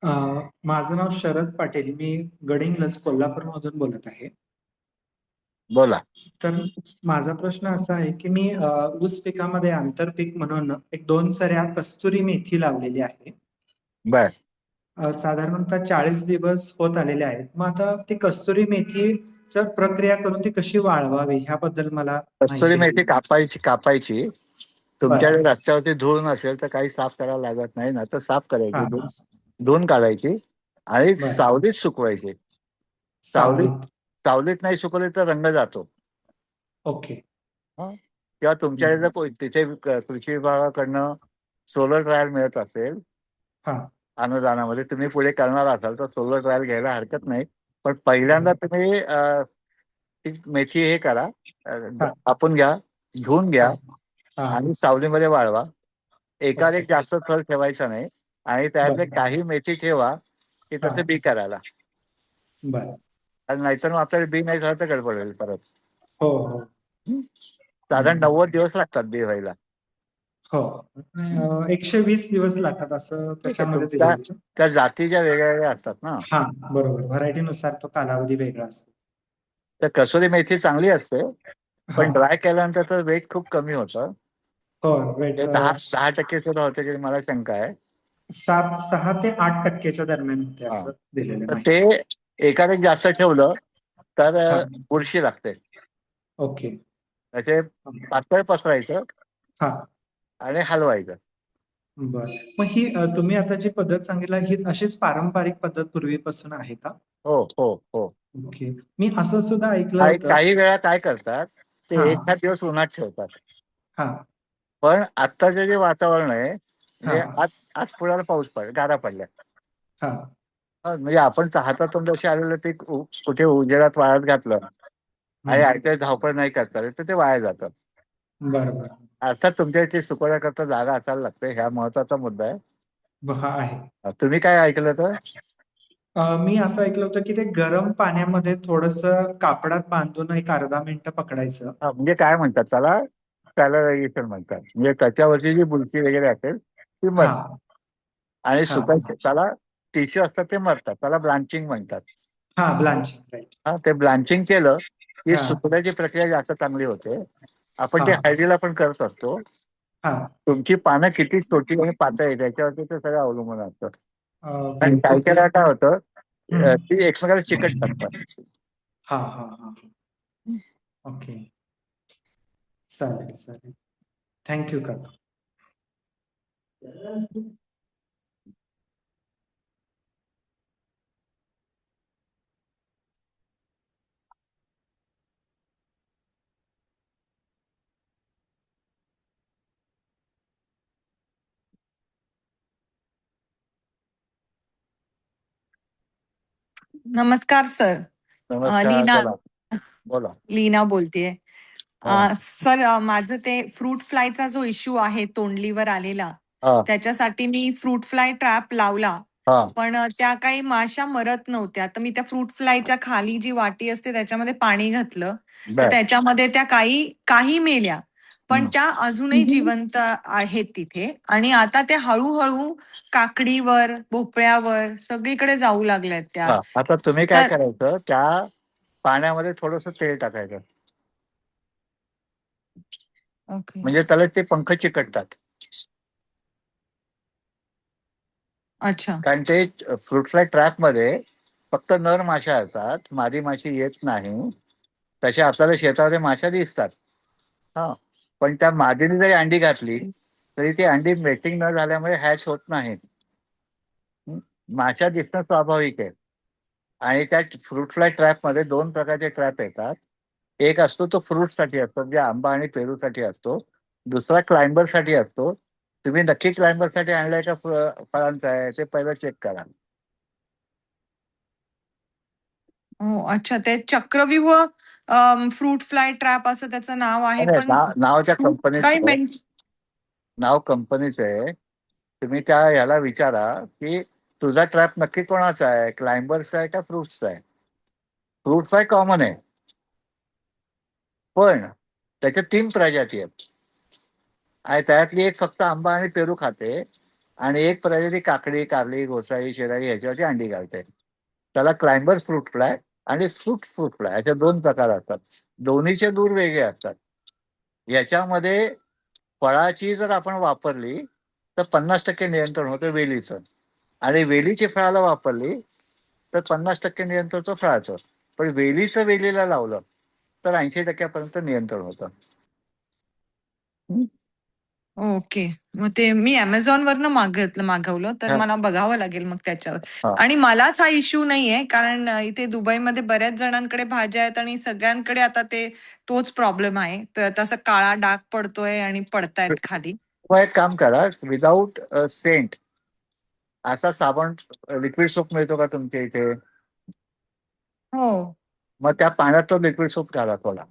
S6: माझं नाव शरद पाटील, मी गडिंग्लज कोल्हापूरमधून बोलत आहे.
S1: बोला.
S6: तर माझा प्रश्न असा आहे की मी ऊस पिकामध्ये आंतरपीक म्हणून 1-2 सऱ्या कस्तुरी मेथी लावलेली आहे.
S1: बर.
S6: साधारणतः 40 दिवस होत आलेले आहेत. मग आता ती कस्तुरी मेथीची प्रक्रिया करून ती कशी वाळवावी ह्याबद्दल मला
S1: कस्तुरी
S6: माहिती
S1: मेथी कापायची तुमच्याकडे रस्त्यावरती धूळ नसेल तर काही साफ करायला लागत नाही ना, तर साफ करायची,
S6: हा
S1: धुवून काढायची आणि
S6: बर
S1: सावलीत सुकवायची. सावलीत
S6: सावलीत.
S1: सावलीत नाही सुकवली तर रंग जातो.
S6: ओके.
S1: हं. किंवा तुमच्याकडे जर तिथे कृषी विभागाकडनं सोलर ट्रायल मिळत असेल
S6: हा
S1: अनुदानामध्ये, तुम्ही पुढे करणार असाल तर सोलर ट्रायल घ्यायला हरकत नाही. पण पहिल्यांदा तुम्ही ती मेथी हे करा,
S6: हा
S1: कापून घ्या, धुवून घ्या
S6: हा हा
S1: आणि सावलीमध्ये वाळवा. एकावर
S6: ओके.
S1: एक जास्त थर ठेवायचा नाही आणि त्यातले
S6: बर
S1: काही मेथी ठेवा की
S6: हा
S1: तसे बी करायला.
S6: बर.
S1: कारण नाहीतर मग आपल्याला बी नाही झालं तर गडबडेल परत.
S6: हो हो
S1: हं? साधारण 90 दिवस लागतात बी व्हायला.
S6: हो. 120 दिवस लागतात असं
S1: ठीक आहे,
S6: त्याच्यामध्ये
S1: तुमच्या
S6: दिलेलं आहे.
S1: त्या जातीच्या वेगळ्या वेगळ्या असतात ना.
S6: हा बरोबर, व्हरायटीनुसार तो कालावधी वेगळा असतो.
S1: तर कसुरी मेथी चांगली असते,
S6: हा
S1: पण ड्राय केल्यानंतर तर वेट खूप कमी होतं.
S6: हो वेट
S1: ते 10% सुद्धा होते की मला शंका आहे.
S6: 6 ते 8% दरम्यान होते
S1: हा.
S6: असं दिलेलं आहे
S1: तर
S6: माहिती.
S1: ते एकाने जास्त ठेवलं तर
S6: हा
S1: बुरशी लागते.
S6: ओके.
S1: त्याचे पातळ पसरायचं
S6: हा
S1: आणि हलवायचं.
S6: बर. मग ही तुम्ही आता जी पद्धत सांगितला ही अशीच पारंपरिक पद्धत पूर्वीपासून आहे का?
S1: हो हो हो.
S6: ओके. मी असं सुद्धा ऐकलं
S1: काही
S6: होतं.
S1: काही वेळा काय करतात,
S6: हा
S1: ते एखाद दिवस उन्हात ठेवतात.
S6: हा
S1: पण आत्ताचं जे वातावरण आहे,
S6: हा
S1: म्हणजे आज आज पुण्याला पाऊस गारा पडल्या.
S6: हा
S1: म्हणजे आपण हातातून जसे आलेलं ते कुठे उजेडात वाळत घातलं आणि ऐकाय धावपळ नाही करता आली, तर ते वाया जातं.
S6: बरोबर.
S1: अर्थात तुमच्या इथे सुकवण्याकरता जागा असायला लागते, हा महत्वाचा मुद्दा आहे.
S6: हा आहे.
S1: तुम्ही काय ऐकलं तर
S6: मी असं ऐकलं होतं की ते गरम पाण्यामध्ये थोडस कापडात बांधून एक अर्धा मिनिटं पकडायचं.
S1: म्हणजे काय म्हणतात त्याला, सॅलरायझेशन म्हणतात. म्हणजे त्याच्यावरची जी बुरशी वगैरे असेल ती
S6: हा
S1: मरते आणि
S6: हा
S1: सुकायचे त्याला टिश्यू असतात ते मरतात. त्याला ब्लांचिंग म्हणतात.
S6: हा ब्लांचिंग राईट.
S1: हा, ते ब्लांचिंग केलं की
S6: हा
S1: सुकण्याची प्रक्रिया जास्त चांगली होते. आपण
S6: हा
S1: ते हळदीला पण करत असतो.
S6: हा
S1: तुमची पानं किती छोटी आणि पातळ आहे त्याच्यावरती ते सगळं अवलंबून असतं.
S6: ओके.
S1: आणि काही काही काय होतं,
S6: हम्म.
S1: ती एकमेकाला चिकट टाकतात.
S6: हा हा हा ओके. चालेल चालेल. थँक्यू काका.
S2: नमस्कार सर.
S1: नमस्कार,
S2: लीना
S1: बोला बोला.
S2: लीना बोलतेय.
S1: हा
S2: सर, माझं ते फ्रूट फ्लायचा जो इश्यू आहे तोंडलीवर आलेला,
S1: हा
S2: त्याच्यासाठी मी फ्रूट फ्लाय ट्रॅप लावला.
S1: हा
S2: पण त्या काही माश्या मरत नव्हत्या. तर मी त्या फ्रूट फ्लायच्या खाली जी वाटी असते त्याच्यामध्ये पाणी घातलं. तर
S1: बर.
S2: त्याच्यामध्ये त्या काही मेल्या. पण
S1: हं.
S2: त्या अजूनही जिवंत आहेत तिथे आणि आता त्या हळूहळू काकडीवर, भोपळ्यावर सगळीकडे जाऊ लागल्यात त्या.
S1: हा, आता तुम्ही काय
S2: तर
S1: करायचं, त्या पाण्यामध्ये थोडस तेल टाकायचं,
S2: ओके.
S1: म्हणजे त्याला ते पंख चिकटतात.
S2: अच्छा.
S1: कारण ते फ्रूट फ्लाय ट्रॅप मध्ये फक्त नर माशा असतात, मादी माशी येत नाही. तशा आपल्याला शेतामध्ये माशा दिसतात. हा, पण त्या मादीने जरी अंडी घातली तरी ती अंडी मेटिंग न झाल्यामुळे हॅच होत नाहीत. माशा दिसणं स्वाभाविक आहे. आणि त्या फ्रूट फ्लाय ट्रॅप मध्ये 2 प्रकारचे ट्रॅप येतात. एक असतो तो फ्रूट साठी असतो, म्हणजे आंबा आणि पेरूसाठी असतो. दुसरा क्लाइंबर साठी असतो. तुम्ही नक्की क्लाइंबर साठी आणलाय का फळांचा आहे ते पहिलं चेक करा.
S2: हो, अच्छा. ते चक्रव्यूह फ्रूट फ्लाय ट्रॅप असं त्याचं नाव आहे.
S1: नाही,
S2: पण
S1: नाव त्या
S2: फ्रूट काही
S1: कंपनीचं आहे. नाव कंपनीचं आहे. तुम्ही त्या ह्याला विचारा की तुझा ट्रॅप नक्की कोणाचा आहे, क्लाइंबर्सचा आहे का फ्रुट्सचा आहे. फ्रूट फ्लाय कॉमन आहे, पण त्याच्या 3 प्रजाती आहेत आणि त्यातली एक फक्त आंबा आणि पेरू खाते आणि एक प्रजाती काकडी, कारली, घोसाळी, शेराळी ह्याच्यावरती अंडी घालते. त्याला क्लाइंबर फ्रूट फ्लाय आणि फ्रूट फ्रूट फ्लाय असे 2 प्रकार असतात. दोन्हीचे दूर वेगळे असतात. याच्यामध्ये फळाची जर आपण वापरली तर 50% नियंत्रण होतं वेलीचं, आणि वेलीची फळाला वापरली तर 50% नियंत्रण होतं फळाचं. पण वेलीचं वेलीला लावलं तर 80% नियंत्रण होतं.
S5: ओके. मग ते मी Amazon वरनं मागवलं, तर
S1: हा
S5: मला बघावं लागेल मग त्याच्यावर.
S1: हा
S5: आणि मलाच हा इश्यू नाहीये, कारण इथे दुबईमध्ये बऱ्याच जणांकडे भाज्या आहेत आणि सगळ्यांकडे आता तोच प्रॉब्लेम आहे. तर तसा काळा डाग पडतोय आणि पडतायत खाली.
S1: मग एक काम करा, विदाऊट सेंट असा साबण, लिक्विड सोप मिळतो का तुमच्या इथे?
S5: हो.
S1: मग त्या पाण्यात तो लिक्विड सोप घाला थोडा,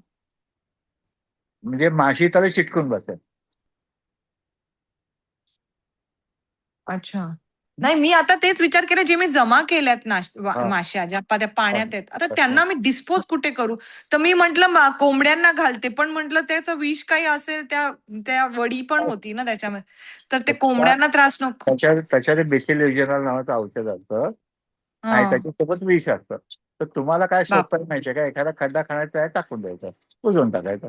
S1: म्हणजे माशी त्याला चिटकून बसेल.
S5: अच्छा. नाही, मी आता तेच विचार केला, जे मी जमा केल्यात
S1: हा
S5: माश्या ज्या त्या
S1: हा
S5: पाण्यात आहेत. आता
S1: अच्छा.
S5: त्यांना मी डिस्पोज कुठे करू? तर मी म्हटलं कोंबड्यांना घालते, पण म्हटलं त्याचं विष काही असेल, त्या वडी पण होती ना त्याच्यामध्ये. तर ते
S1: त्या-
S5: कोंबड्यांना त्रास नको.
S1: त्याच्यात बेसिलिओजेनल नावाचं औषध असतं आणि
S5: हां.
S1: त्याच्यासोबत विष असतं. तर तुम्हाला काय
S5: बाप
S1: सोपं आहे माहितीये का, एखादा खड्डा खाण्याचा आहे टाकून द्यायचा, बुजवून टाकायचं.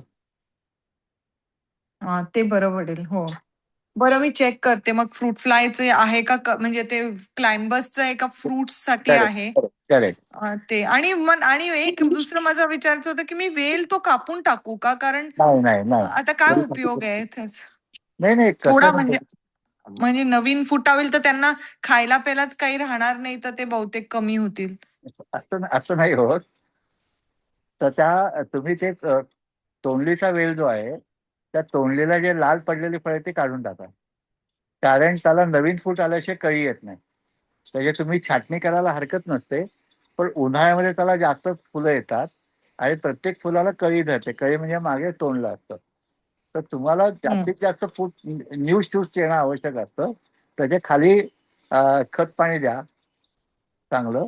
S5: हां, ते बरं पडेल. हो. बरं, मी चेक करते मग फ्रूट फ्लायचे आहे का, म्हणजे ते क्लाइंबर्सचं आहे का फ्रुट्ससाठी
S1: करेक्ट
S5: आहे?
S1: Correct correct.
S5: ते आणि एक दुसरं माझं विचारायचं होतं, की मी वेल तो कापून टाकू का? कारण
S1: नाही नाही नाही
S5: आता काय उपयोग आहे त्याचा?
S1: नाही नाही
S5: थोडा
S1: कसं
S5: म्हणजे
S1: नाही.
S5: म्हणजे नवीन फुटावेल तर त्यांना खायला प्यायलाच काही राहणार नाही, तर ते बहुतेक कमी होतील.
S1: असं नाही होत. तर तुम्ही ते तोंडलीचा वेल जो आहे, त्या तोंडलीला जे लाल पडलेली फळे ते काढून टाका, कारण त्याला नवीन फूट आल्याशिवाय कळी येत नाही. त्याची तुम्ही छाटणी करायला हरकत नसते, पण उन्हाळ्यामध्ये त्याला जास्त फुलं येतात आणि प्रत्येक फुलाला कळी धरते. कळी म्हणजे मागे तोंडलं असतं. तर तुम्हाला
S5: हं.
S1: जास्तीत जास्त फूट न्यू शूट्स येणं आवश्यक असतं. त्याच्या खाली खत पाणी द्या चांगलं,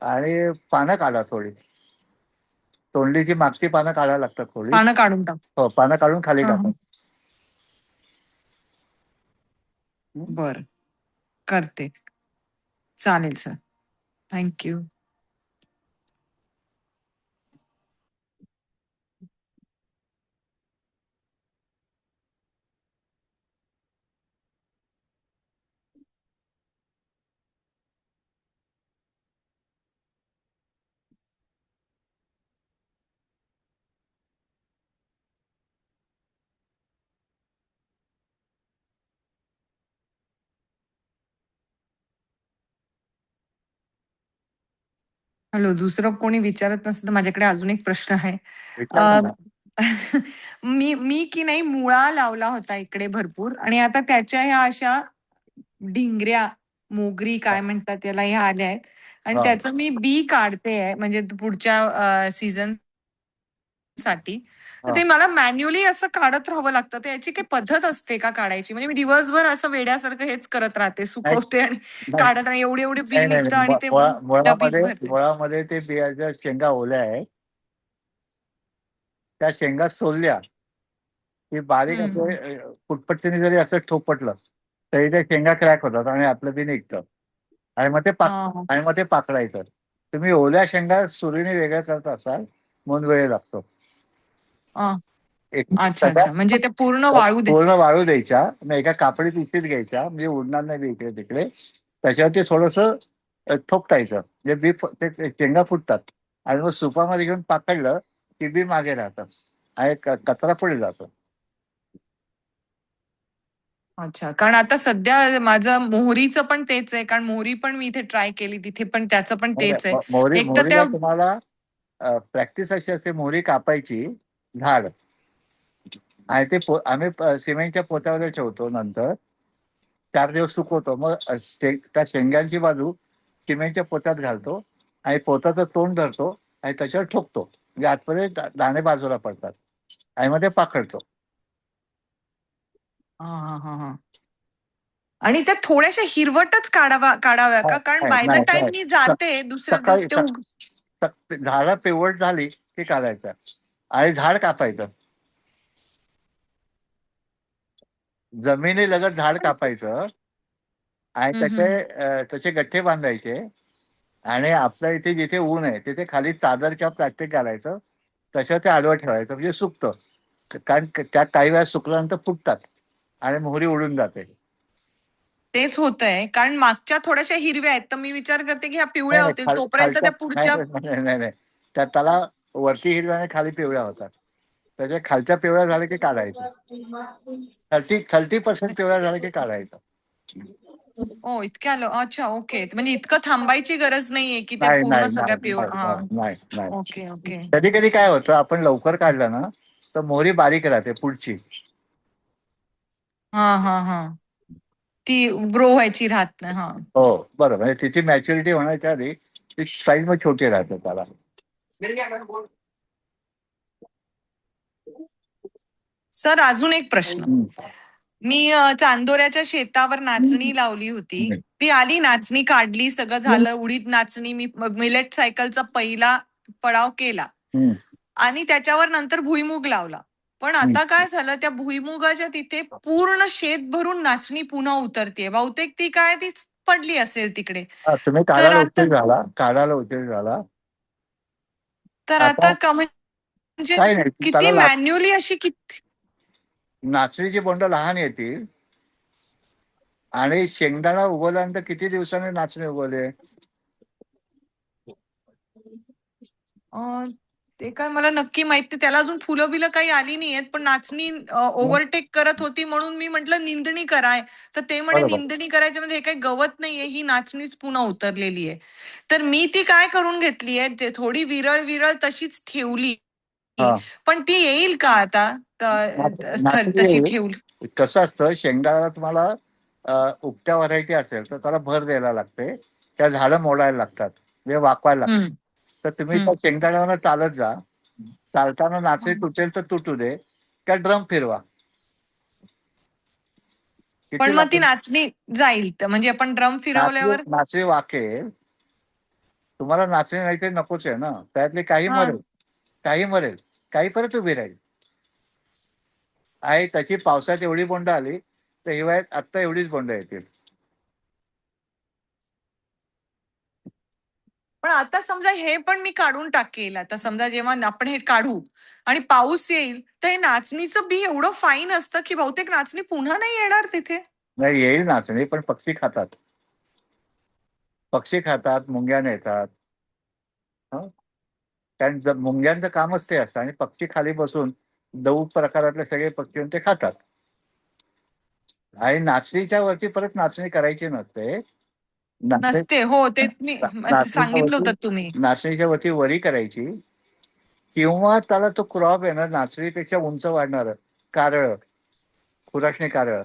S1: आणि पानं काढा थोडी. तोंडलीची मागची पानं काढायला लागतात थोडी.
S5: पानं काढून टाक.
S1: हो, पानं काढून खाली
S5: हं,
S1: टाका.
S5: हं.
S1: हं?
S5: बरं, करते. चालेल सर. Thank you. हॅलो, दुसरं कोणी विचारत नसेल तर माझ्याकडे अजून एक प्रश्न आहे.
S1: विचारा
S5: अ,
S1: ना.
S5: मी की नाही मुळा लावला होता इकडे भरपूर आणि आता त्याच्या ह्या अशा ढिंगऱ्या, मोगरी काय म्हणतात त्याला, ह्या आल्या आहेत आणि
S1: हा
S5: त्याचं मी बी काढते आहे, म्हणजे पुढच्या सीझनसाठी. तर
S1: हा
S5: ते मला मॅन्युअली असं काढत राहावं लागतं. तर याची काही पद्धत असते का काढायची? म्हणजे मी दिवसभर असं वेड्यासारखं हेच करत राहते.
S1: नाही
S5: सुकवते आणि
S1: नाही
S5: काढत आणि एवढे बी
S1: नाही नाही
S5: निघतं
S1: नाही.
S5: आणि ते डबीत भरते.
S1: मुळामध्ये ते बियाच्या शेंगा ओल्या आहेत, त्या शेंगा सोलल्या की बारीक
S5: हं.
S1: असे फुटपट्टीने जरी असं ठोपटलं तरी त्या शेंगा क्रॅक होतात आणि आपलं बी निघतं. आणि मग
S5: हां.
S1: ते पाकडायचं. तुम्ही ओल्या शेंगा सुरीने वेगळ्या करत असाल म्हणून वेळ लागतो.
S5: अ,
S1: एक
S5: अच्छा,
S1: सगळ्या
S5: अच्छा. म्हणजे ते पूर्ण वाळू
S1: पूर्ण
S5: द्यायचं.
S1: वाळू द्यायच्या, मग एका कापडी पिशवीत घ्यायच्या, म्हणजे उडणार नाही इकडे तिकडे. त्याच्यावरती थोडस थोपटायचं, म्हणजे ते शेंगा फुटतात आणि मग सुपामध्ये घेऊन पाकडलं की बी मागे राहतात आणि कचरा पुढे जातो.
S5: अच्छा. कारण आता सध्या माझं मोहरीचं पण तेच आहे. कारण मोहरी पण मी इथे ट्राय केली, तिथे पण त्याचं पण
S1: नाही,
S5: तेच आहे.
S1: नाही.
S5: एक तर त्या
S1: मोहरीला तुम्हाला प्रॅक्टिस अशी असते, मोहरी कापायची झाड, आणि आम्ही सिमेंटच्या पोत्यावर ठेवतो. नंतर 4 दिवस सुकवतो, मग त्या शेंग्यांची बाजू सिमेंटच्या पोत्यात घालतो आणि पोताचं तोंड धरतो आणि त्याच्यावर ठोकतो, म्हणजे आतपर्यंत दाणे बाजूला पडतात आणि मग ते पाकडतो.
S5: हां, हां, हां, हां. आणि त्या थोड्याशा हिरवटच काढाव्या का? कारण
S1: नाही
S5: बाय द
S1: नाही
S5: टाईम
S1: नाही.
S5: मी
S1: स-
S5: जाते दुसऱ्या
S1: सकाळी
S5: ते
S1: झाडं पिवळ झाली की काढायचं आणि झाड कापायचं. जमिनीलगत झाड कापायचं आणि
S5: हं, हं.
S1: तसे गठ्ठे बांधायचे आणि आपल्या इथे जिथे ऊन आहे तिथे खाली चादर किंवा प्लास्टिक घालायचं, तसं ते आडवं ठेवायचं, म्हणजे सुकतं. कारण त्या काही वेळा सुकल्यानंतर फुटतात आणि मोहरी उडून जाते.
S5: तेच होतंय. कारण मागच्या थोड्याशा हिरव्या आहेत, तर मी विचार करते की ह्या पिवळ्या
S1: नाही नाही,
S5: होतील. तोपर्यंत
S1: खालच्या
S5: त्या
S1: नाही
S5: पुढच्या
S1: नाही नाही नाही नाही. त्याला वरती हिरव्या आणि खाली पिवळ्या होतात. त्याच्या खालच्या पिवळ्या झाल्या की काढायचं. 30% पिवळ्या झाल्या की काढायचं.
S5: ओ इतक्या अच्छा ओके म्हणजे इतकं थांबायची गरज नाहीये की ते
S1: नाही
S5: पूर्ण
S1: नाही
S5: सगळ्या
S1: नाही
S5: पिवळ हा
S1: नाही नाही नाही.
S5: ओके ओके
S1: कधी कधी काय होतं, आपण लवकर काढलं ना तर मोहरी बारीक राहते पुढची.
S5: हा हा हा ती ग्रो व्हायची राहत नाही हा.
S1: हो बरोबर, म्हणजे तिची मॅच्युरिटी होण्याच्या आधी ती साईज मध्ये छोटी राहते त्याला.
S5: सर अजून एक प्रश्न.
S1: हम्म.
S5: मी चांदोऱ्याच्या शेतावर नाचणी लावली होती. ती आली, नाचणी काढली, सगळं झालं. उडीद नाचणी मी मिलेट सायकलचा पहिला पडाव केला
S1: हम्म.
S5: आणि त्याच्यावर नंतर भुईमुग लावला. पण
S1: हम्म.
S5: आता काय झालं, त्या भुईमुगाच्या तिथे पूर्ण शेत भरून नाचणी पुन्हा उतरते. बहुतेक ती काय ती पडली असेल तिकडे.
S1: हा, तुम्ही
S5: तर
S1: काढायला
S5: आता
S1: उशीर झाला, काढायला उशीर झाला.
S5: तर
S1: आता
S5: आता म्हणजे
S1: काही नाही,
S5: किती
S1: त्याला
S5: मॅन्युअली अशी किती
S1: नाचणीची बोंड लहान येतील आणि शेंगदाणा उगवल्यानंतर किती दिवसांनी नाचणी उगवले?
S5: अं, ते काय मला नक्की माहित नाही. त्याला अजून फुलं बिलं काही आली नाहीयेत, पण नाचणी ओव्हरटेक करत होती म्हणून मी म्हटलं निंदणी कराय. तर ते म्हणे
S1: बरोबर.
S5: निंदणी करायच्या म्हणजे हे काही गवत नाहीये, ही नाचणीच पुन्हा उतरलेली आहे. तर मी ती काय करून घेतली आहे, ते थोडी विरळ विरळ तशीच ठेवली.
S1: हा,
S5: पण ती येईल का आता तशी
S1: नाचणी
S5: ठेवली?
S1: कसं असतं, शेंगदाणा तुम्हाला उगत्या व्हरायटी असेल तर त्याला भर द्यायला लागते, त्या झाडं मोडायला लागतात, म्हणजे वाकवायला लागतात.
S5: हम्म
S1: तर तुम्ही
S5: हम्म
S1: त्या शेंगदाण्यावर चालत जा, चालताना नाचणी तुटेल तर तुटू दे, त्या ड्रम फिरवा.
S5: पण
S1: किती
S5: मग ती
S1: लागेल?
S5: नाचणी जाईल तर म्हणजे आपण ड्रम फिरवल्यावर
S1: नाचणी वाकेल. तुम्हाला नाचणी नाही ते नकोच आहे ना, त्यातली काही
S5: हा
S1: मरेल, काही मरेल, काही परत उभी राहील. आहे त्याची पावसात एवढी बोंड आली तर हिवाळ्यात आत्ता एवढीच बोंड येतील.
S5: पण आता समजा हे पण मी काढून टाकेल. आता समजा जेव्हा आपण हे काढू आणि पाऊस येईल तर हे नाचणीचं बी एवढं फाईन असतं की बहुतेक नाचणी पुन्हा नाही येणार तिथे.
S1: नाही, येईल नाचणी, पण पक्षी खातात. पक्षी खातात, मुंग्या नेतात. हं? कारण मुंग्यांचं कामच ते असतं आणि पक्षी खाली बसून दऊ प्रकारातले सगळे पक्षी येऊन ते खातात. आणि नाचणीच्या वरती परत नाचणी करायची नसते.
S5: नसते हो ते मी
S1: नाचणीच्या
S5: सांगितलं
S1: वरती
S5: होतं तुम्ही.
S1: नाचणीच्या वरती वरी करायची, किंवा त्याला तो क्रॉप आहे ना नाचणीपेक्षा उंच वाढणार, कारळ, खुराशणी कारळ,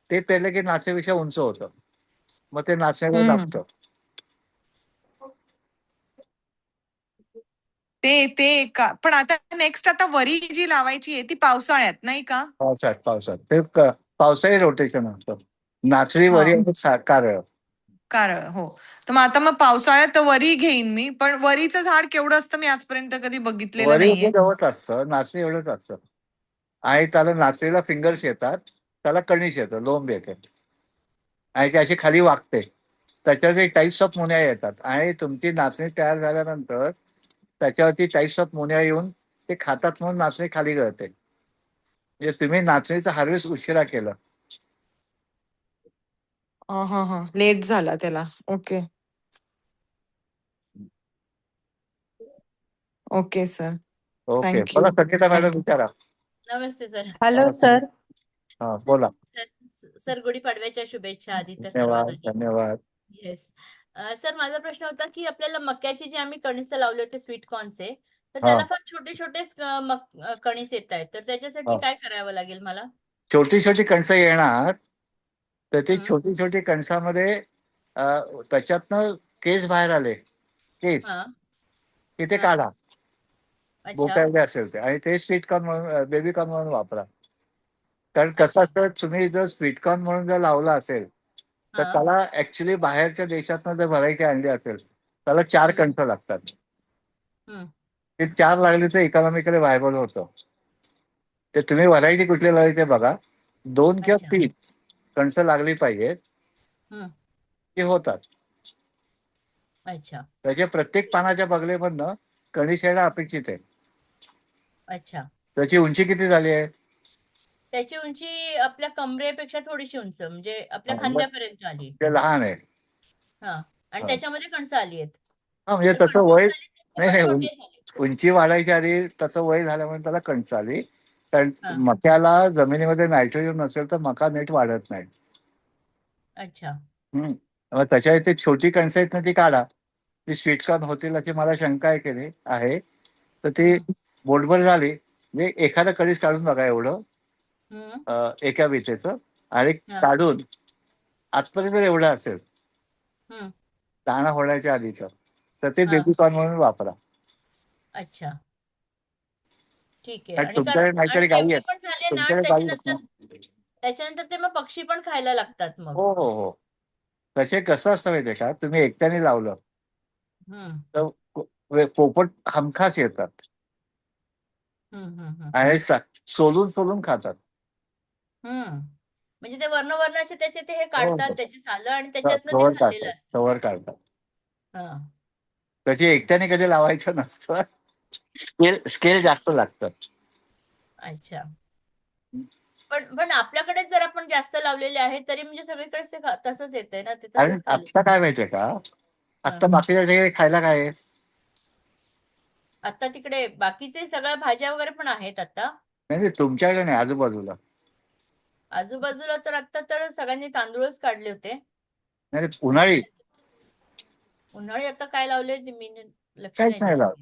S1: ते पेरलं की नाचणीपेक्षा उंच होतं, मग ते नाचणीला
S5: हम्म
S1: लागतं.
S5: पण आता नेक्स्ट आता वरी जी लावायची आहे ती पावसाळ्यात नाही का?
S1: पावसात ते पावसाळी रोटेशन असतं. नाचणी,
S5: हा
S1: वरी आणि कारळ.
S5: कारळ हो. तर मग पावसाळ्यात वरी घेईन मी, पण वरीचं झाड केवढं असतं मी आजपर्यंत कधी बघितलेलं
S1: वरी
S5: नाहीये.
S1: जवळच असतं, नाचणी एवढंच असतं. आणि त्याला नाचणीला फिंगर्स येतात, त्याला कणीस येतं, लोंब येते आणि ती अशी खाली वागते. त्याच्यावरती टाईप्स ऑफ मुन्या येतात आणि तुमची नाचणी तयार झाल्यानंतर त्याच्यावरती टाईप्स ऑफ मुन्या येऊन ते खातात म्हणून नाचणी खाली गळते. म्हणजे तुम्ही नाचणीचं हार्वेस्ट उशिरा केलं.
S5: लेट झाला त्याला. Okay okay sir.
S1: Okay,
S5: thank you
S1: बोला संगीता मॅडम,
S5: थँक्यू.
S1: विचारा.
S7: नमस्ते सर.
S4: Hello sir.
S1: हा, बोला.
S7: सर गुढीपाडव्याच्या शुभेच्छा आधी तर
S1: धन्यवाद,
S7: सर्वांना.
S1: धन्यवाद.
S7: येस. सर माझा प्रश्न होता की आपल्याला मक्याचे जे आम्ही कणीस लावले होते स्वीट कॉर्नचे, तर
S1: हा,
S7: त्याला फार छोटे छोटेच कणीस येत आहेत. तर त्याच्यासाठी
S1: हा.
S7: काय करावं लागेल मला?
S1: छोटी छोटी कणसं येणार, तर ती
S7: हं.
S1: छोटी छोटी कणसामध्ये त्याच्यातनं केस बाहेर आले, केस,
S7: हां,
S1: की ते
S7: हां.
S1: काढा,
S7: अच्छा.
S1: बोकायले असेल ते, आणि ते स्वीट कॉर्न म्हणून, बेबी कॉर्न म्हणून वापरा. कारण कसं
S7: अच्छा.
S1: असतं, तुम्ही जर स्वीट कॉर्न म्हणून जर लावला असेल तर
S7: हां.
S1: त्याला ऍक्च्युली बाहेरच्या देशातनं जर व्हरायटी आणली असेल त्याला 4
S7: हं,
S1: कणसं लागतात.
S7: हं.
S1: ते 4 लागली तर इकॉनॉमिकली व्हायबल होतं. ते तुम्ही व्हरायटी कुठली लावली ते बघा. 2 किंवा
S7: अच्छा.
S1: 3 कणसं लागली पाहिजेत
S7: हं.
S1: की होतात.
S7: अच्छा.
S1: त्याच्या प्रत्येक पानाच्या बगलेमधनं कणीस येणं अपेक्षित आहे.
S7: अच्छा.
S1: त्याची उंची किती झाली आहे?
S7: त्याची उंची आपल्या कमरेपेक्षा थोडीशी उंच म्हणजे आपल्या
S1: मग
S7: खांद्यापर्यंत आली.
S1: ते लहान आहे.
S7: हां. आणि
S1: हा,
S7: त्याच्यामध्ये कणसं आली आहेत.
S1: म्हणजे
S7: तर
S1: तसं
S7: कणसं
S1: वय
S7: झाली ते
S1: नाही, नाही,
S7: मोठे-मोठे झाले.
S1: उंची वाढायच्या आधी त्याचं वय झाल्यामुळे त्याला कणस आली. कारण
S7: हा.
S1: मक्याला जमिनीमध्ये नायट्रोजन नसेल तर मका नीट वाढत नाही.
S7: अच्छा.
S1: मग त्याच्या इथे छोटी कणसं आहेत ना ती काढा. ती स्वीटकॉर्न होतील अशी मला शंका आहे. तर ती बोटभर झाली म्हणजे एखादं कणीस काढून बघा एवढं एका विटेचं आणि
S7: हा.
S1: काढून आजपर्यंत एवढं असेल
S7: हम्म.
S1: दाणा होण्याच्या आधीचं तर ते
S7: हा.
S1: बेबी कॉर्न म्हणून वापरा.
S7: अच्छा. ठीक आहे.
S1: कारण
S7: आणि
S1: तुमच्याकडे नाहीतरी गायी
S7: एवढी
S1: आहेत.
S7: पण झाले ना
S1: तुमच्याकडे गायी आहेत ना.
S7: त्याच्यानंतर ते मग पक्षी पण खायला लागतात मग.
S1: हो. तसे कसं असतं माहितीये का, तुम्ही एकट्याने लावलं
S7: हम्म.
S1: तर पोपट हमखास येतात
S7: हम्म.
S1: आणि सोलून खातात.
S7: म्हणजे ते वर्ण असे त्याचे ते हे काढतात त्याची सालं आणि त्याच्यातनं ते
S1: कव्हर
S7: खाल्लेलं
S1: काढतात
S7: असतं.
S1: कव्हर काढतात.
S7: हा.
S1: त्याची एकट्याने कधी लावायचं नसतं. स्केल जास्त लागतं.
S7: अच्छा. पण आपल्याकडे जर आपण जास्त लावलेले आहे तरी म्हणजे सगळीकडेच ते तसंच येतंय ना, ते
S1: आणि
S7: तसंच खाल्लं.
S1: आत्ता काय माहितीये का, आत्ता बाकीच्या ठिकाणी खायला काय आहे?
S7: आता तिकडे बाकीचे सगळ्या भाज्या वगैरे पण आहेत आता.
S1: नाही तुमच्याकडे नाही, आजूबाजूला.
S7: आजूबाजूला तर आता तर सगळ्यांनी तांदूळच काढले होते.
S1: नाही उन्हाळी
S7: उन्हाळी आता काय लावले मी लक्ष
S1: काहीच
S7: नाही
S1: नाही
S7: दिलं.
S1: लावत.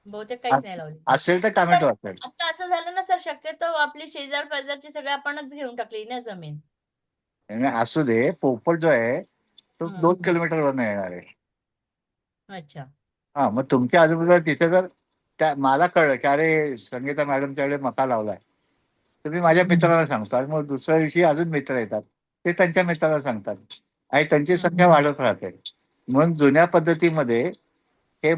S7: बहुतेक काहीच नाही लावले.
S1: असेल तर टोमॅटो असेल.
S7: आता असं झालं ना सर, शक्यतो आपली शेजार पाजारची सगळे आपणच घेऊन टाकली ना जमीन.
S1: आणि असू दे, पोपट जो आहे तो 2 किलोमीटरवरून येणार आहे.
S7: अच्छा.
S1: मग तुमच्या आजूबाजूला तिथे जर मला कळलं की अरे संगीता मॅडमच्याकडे मका लावलाय, तर मी माझ्या मित्राला सांगतो आणि मग दुसऱ्या दिवशी अजून मित्र येतात, ते त्यांच्या मित्राला सांगतात आणि त्यांची संख्या वाढत राहते. म्हणून जुन्या पद्धतीमध्ये हे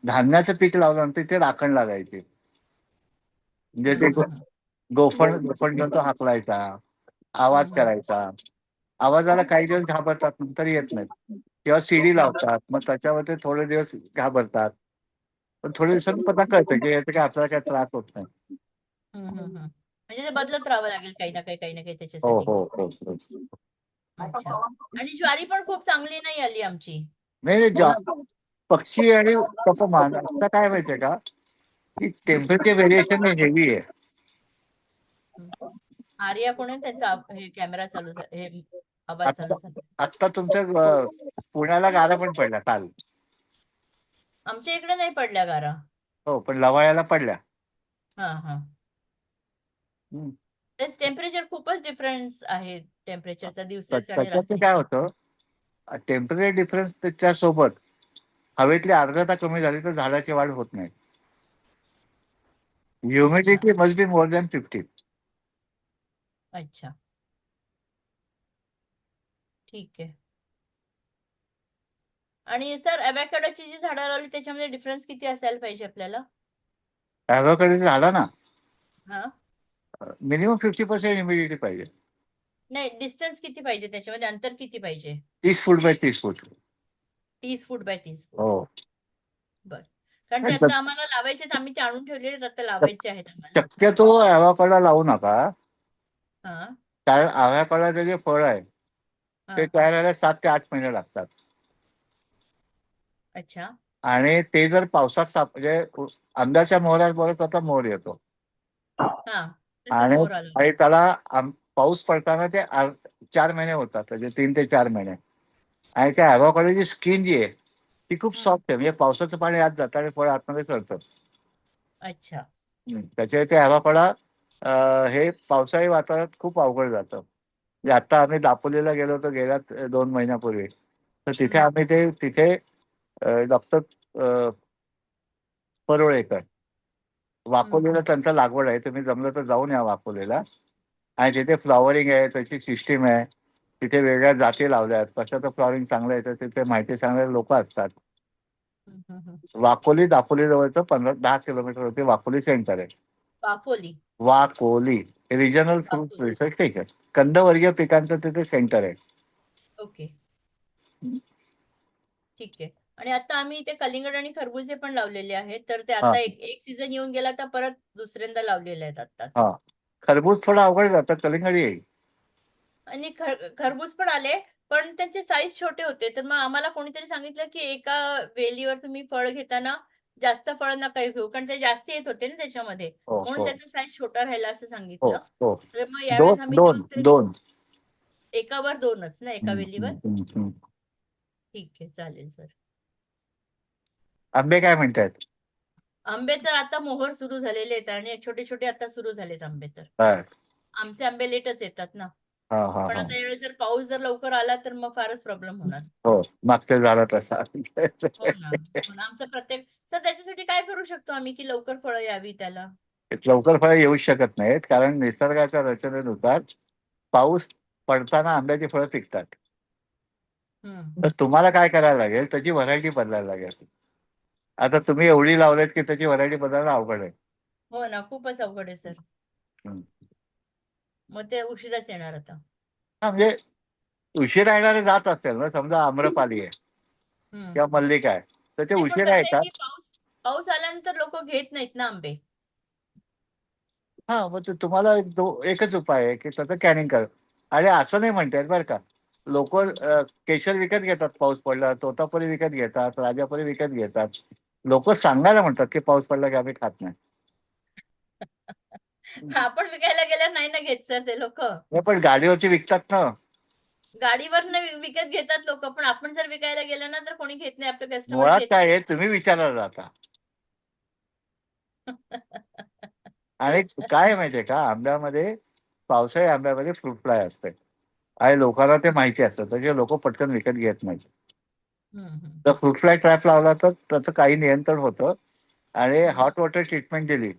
S1: धान्याचं पीक लावल्यानंतर ते राखण लागायचे. म्हणजे ते गोफण घेऊन तो हाकलायचा, आवाज करायचा. आवाजाला काही दिवस घाबरतात, नंतर येत नाहीत. किंवा सीडी लावतात, मग त्याच्यावर ते थोडे दिवस घाबरतात, पण थोड्या दिवसांनी पता कळतं की याचा काय आपल्याला काही त्रास होत नाही.
S7: म्हणजे ते बदलत राहावं लागेल काही ना काही त्याच्यासाठी.
S1: हो.
S7: अच्छा. आणि ज्वारी पण खूप चांगली नाही आली आमची.
S1: नाही पक्षी आणि तापमान आता काय माहितीये का, की टेम्परेचर व्हेरिएशन हेवी आहे.
S7: आर्या कोणी त्यांचा हे कॅमेरा चालू हे आवाज चालू झाला.
S1: आता तुमच्या पुण्याला गारा पण पडल्या काल.
S7: आमच्या इकडे नाही पडल्या गारा.
S1: हो, पण लवाळ्याला पडल्या.
S7: हा. तेच टेम्परेचर खूपच डिफरन्स आहे टेम्परेचरचा दिवसाचा आणि रात्री.
S1: काय होतं, टेम्परेचर डिफरन्स त्याच्या सोबत हवेतली आर्द्रता कमी झाली तर झाडाची वाढ होत नाही. Humidity must be more than 50.
S7: अच्छा. ठीक आहे. आणि सर ॲव्होकॅडोची जी झाडं लावली त्याच्यामध्ये डिफरन्स किती असायला पाहिजे आपल्याला?
S1: ॲव्होकॅडो झाला ना,
S7: हा.
S1: मिनिमम 50% ह्युमिडिटी पाहिजे.
S7: नाही, डिस्टन्स किती पाहिजे त्याच्यामध्ये, अंतर किती पाहिजे?
S1: 30 foot by 30 foot.
S7: 30 foot by 30 फूट.
S1: हो.
S7: बर. कारण ते आता आम्हाला लावायचे, आम्ही ते आणून ठेवलेले, आता लावायचे आहेत आम्हाला.
S1: शक्यतो ॲव्होकॅडो लावू नका,
S7: हा.
S1: कारण ॲव्होकॅडोचे जे फळ आहे ते तयार व्हायला 7 ते 8 महिने लागतात.
S7: अच्छा.
S1: आणि ते जर पावसात म्हणजे अंगाच्या मोहरात बरोबर त्याचा मोहर येतो. आणि त्याला पाऊस पडताना ते 4 महिने होतात, म्हणजे 3 ते 4 महिने. आणि त्या ॲव्होकॅडोची स्किन जी आहे ती खूप सॉफ्ट आहे, म्हणजे पावसाचं पाणी आत जातं आणि फळ आतमध्ये चढतं.
S7: अच्छा.
S1: त्याच्या ते ॲव्होकॅडो हे पावसाळी वातावरणात खूप अवघड जातं. म्हणजे आता आम्ही दापोलीला गेलो होतो गेल्या 2 महिन्यापूर्वी, तर तिथे आम्ही तिथे डॉक्टर परुळेकर वाकोलीला त्यांचा लागवड आहे, तुम्ही जमलं तर जाऊन या वाकोलीला. आणि तिथे फ्लॉवरिंग आहे, त्याची सिस्टीम आहे, तिथे वेगळ्या जाती लावल्या आहेत, कशाचं फ्लॉवरिंग चांगलं येतं तिथे माहिती सांगणारे लोक असतात. वाकोली दापोली जवळचं 10 किलोमीटरवरती वाकोली सेंटर आहे. वाकोली रिजनल फ्रूट्स रिसर्च, ठीक आहे, कंदवर्गीय पिकांचं तिथे सेंटर आहे.
S7: ओके. ठीक आहे. आणि आता आम्ही ते कलिंगड आणि खरबुजे पण लावलेले आहेत, तर ते आता एक सीझन येऊन गेला तर परत दुसऱ्यांदा लावलेले आहेत आता.
S1: खरबूज थोडा अवघड जातं, कलिंगड येईल.
S7: आणि खरबूज पण आले, पण त्यांचे साईज छोटे होते. तर मग आम्हाला कोणीतरी सांगितलं, की एका वेलीवर तुम्ही फळ घेताना जास्त फळ नका घेऊ, कारण ते जास्त येत होते ना त्याच्यामध्ये.
S1: हो
S7: म्हणून
S1: हो
S7: त्याचा साईज छोटा राहिला असं
S1: हो
S7: सांगितलं.
S1: हो.
S7: तर मग
S1: दोन
S7: यावेळेस आम्ही
S1: दोन
S7: जेव्हा ते
S1: दोन.
S7: एकावर 2च ना, एका
S1: हम्म,
S7: वेलीवर?
S1: हम्म, हम्म, हम्म.
S7: ठीक आहे, चालेल सर.
S1: आंबे काय म्हणतात?
S7: आंबे तर आता मोहर सुरू झालेले आहेत आणि छोटे-छोटे आता सुरू झालेत आंबे तर.
S1: हा
S7: आमचे आंबे लेटच येतात ना.
S1: हा हा
S7: पण
S1: हा.
S7: आता यावेळेस जर पाऊस जर लवकर आला तर मग फारच प्रॉब्लेम होणार.
S1: हो, मागच्या झाला तसा.
S7: हो ना. हो ना. आमचं प्रत्येक सर त्याच्यासाठी काय करू शकतो आम्ही, की लवकर फळं यावी त्याला?
S1: लवकर फळं येऊ शकत नाहीत, कारण निसर्गाच्या रचनेनुसार पाऊस पडताना आंब्याची फळं पिकतात.
S7: हं.
S1: तर तुम्हाला काय करायला लागेल, त्याची व्हरायटी बदलायला लागेल. आता तुम्ही एवढी लावलेत की त्याची व्हरायटी बदलणं अवघड आहे.
S7: हो ना, खूपच अवघड आहे सर.
S1: हम्म.
S7: मग ते उशिराच येणार आता.
S1: हा, म्हणजे उशिरा येणारे जात असतील ना, समजा आम्रपाली आहे
S7: हं.
S1: किंवा मल्लिका आहे, तर ते
S7: नाही पण
S1: उशिरा
S7: कसं आहे,
S1: येतात.
S7: की पाऊस पाऊस आल्यानंतर लोकं घेत नाहीत ना आंबे.
S1: हा, मग ते तुम्हाला एकच उपाय आहे की त्याचं कॅनिंग कर. आणि असं नाही म्हणतात बरं का, लोक केशर विकत घेतात पाऊस पडला, तोतापुरी विकत घेतात, राजापुरी विकत घेतात. लोक सांगायला म्हणतात की पाऊस पडला की आम्ही खात नाही.
S7: आपण विकायला गेल्यावर नाही ना घेत सर ते लोकं.
S1: नाही, पण गाडीवरची विकतात ना.
S7: गाडीवरनं विकत घेतात लोकं, पण आपण जर विकायला गेलो ना, तर कोणी घेत नाही. आपले कस्टमर्स
S1: मुळात
S7: घेत
S1: काय
S7: नाहीत.
S1: आहे, तुम्ही विचारायला जाता. आणि काय आहे माहितीये का, आंब्यामध्ये, पावसाळी आंब्यामध्ये फ्रूट फ्लाय असते आणि लोकांना ते माहिती असतं, त्याचे लोक पटकन विकत घेत नाहीत.
S7: हं, हं.
S1: तर फ्रूट फ्लाय ट्रॅप लावला तर त्याचं काही नियंत्रण होतं आणि हॉट वॉटर ट्रीटमेंट दिली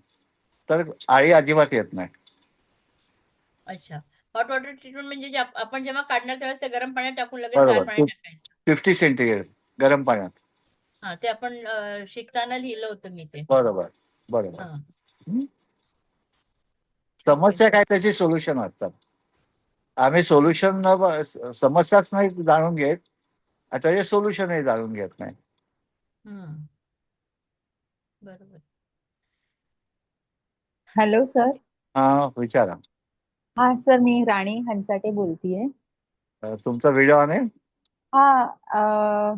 S1: तर आळी अजिबात येत नाही.
S7: अच्छा. हॉट वॉटर ट्रीटमेंट म्हणजे जे आपण जेव्हा काढणार त्यावेळेस ते गरम पाण्यात टाकून लगेच गार
S1: बरोबर,
S7: पाण्यात टाकायचं.
S1: 50 सेंटीग्रेड गरम पाण्यात.
S7: हां, ते आपण शिकताना लिहिलं होतं मी ते.
S1: बरोबर बरोबर.
S7: हां,
S1: हं?
S7: ठीक आहे
S1: समस्या
S7: सर.
S1: काय, त्याची सोल्युशन असतात. आम्ही सोल्युशन समस्याच नाही जाणून घेत, त्याचे सोल्युशनही जाणून घेत नाही.
S7: हं. बरोबर.
S8: Hello sir.
S1: हा, विचारा.
S8: हा सर, मी राणी हंचाटे बोलतीये.
S1: तुमचा व्हिडिओ ऑन आहे?
S8: हा. अ,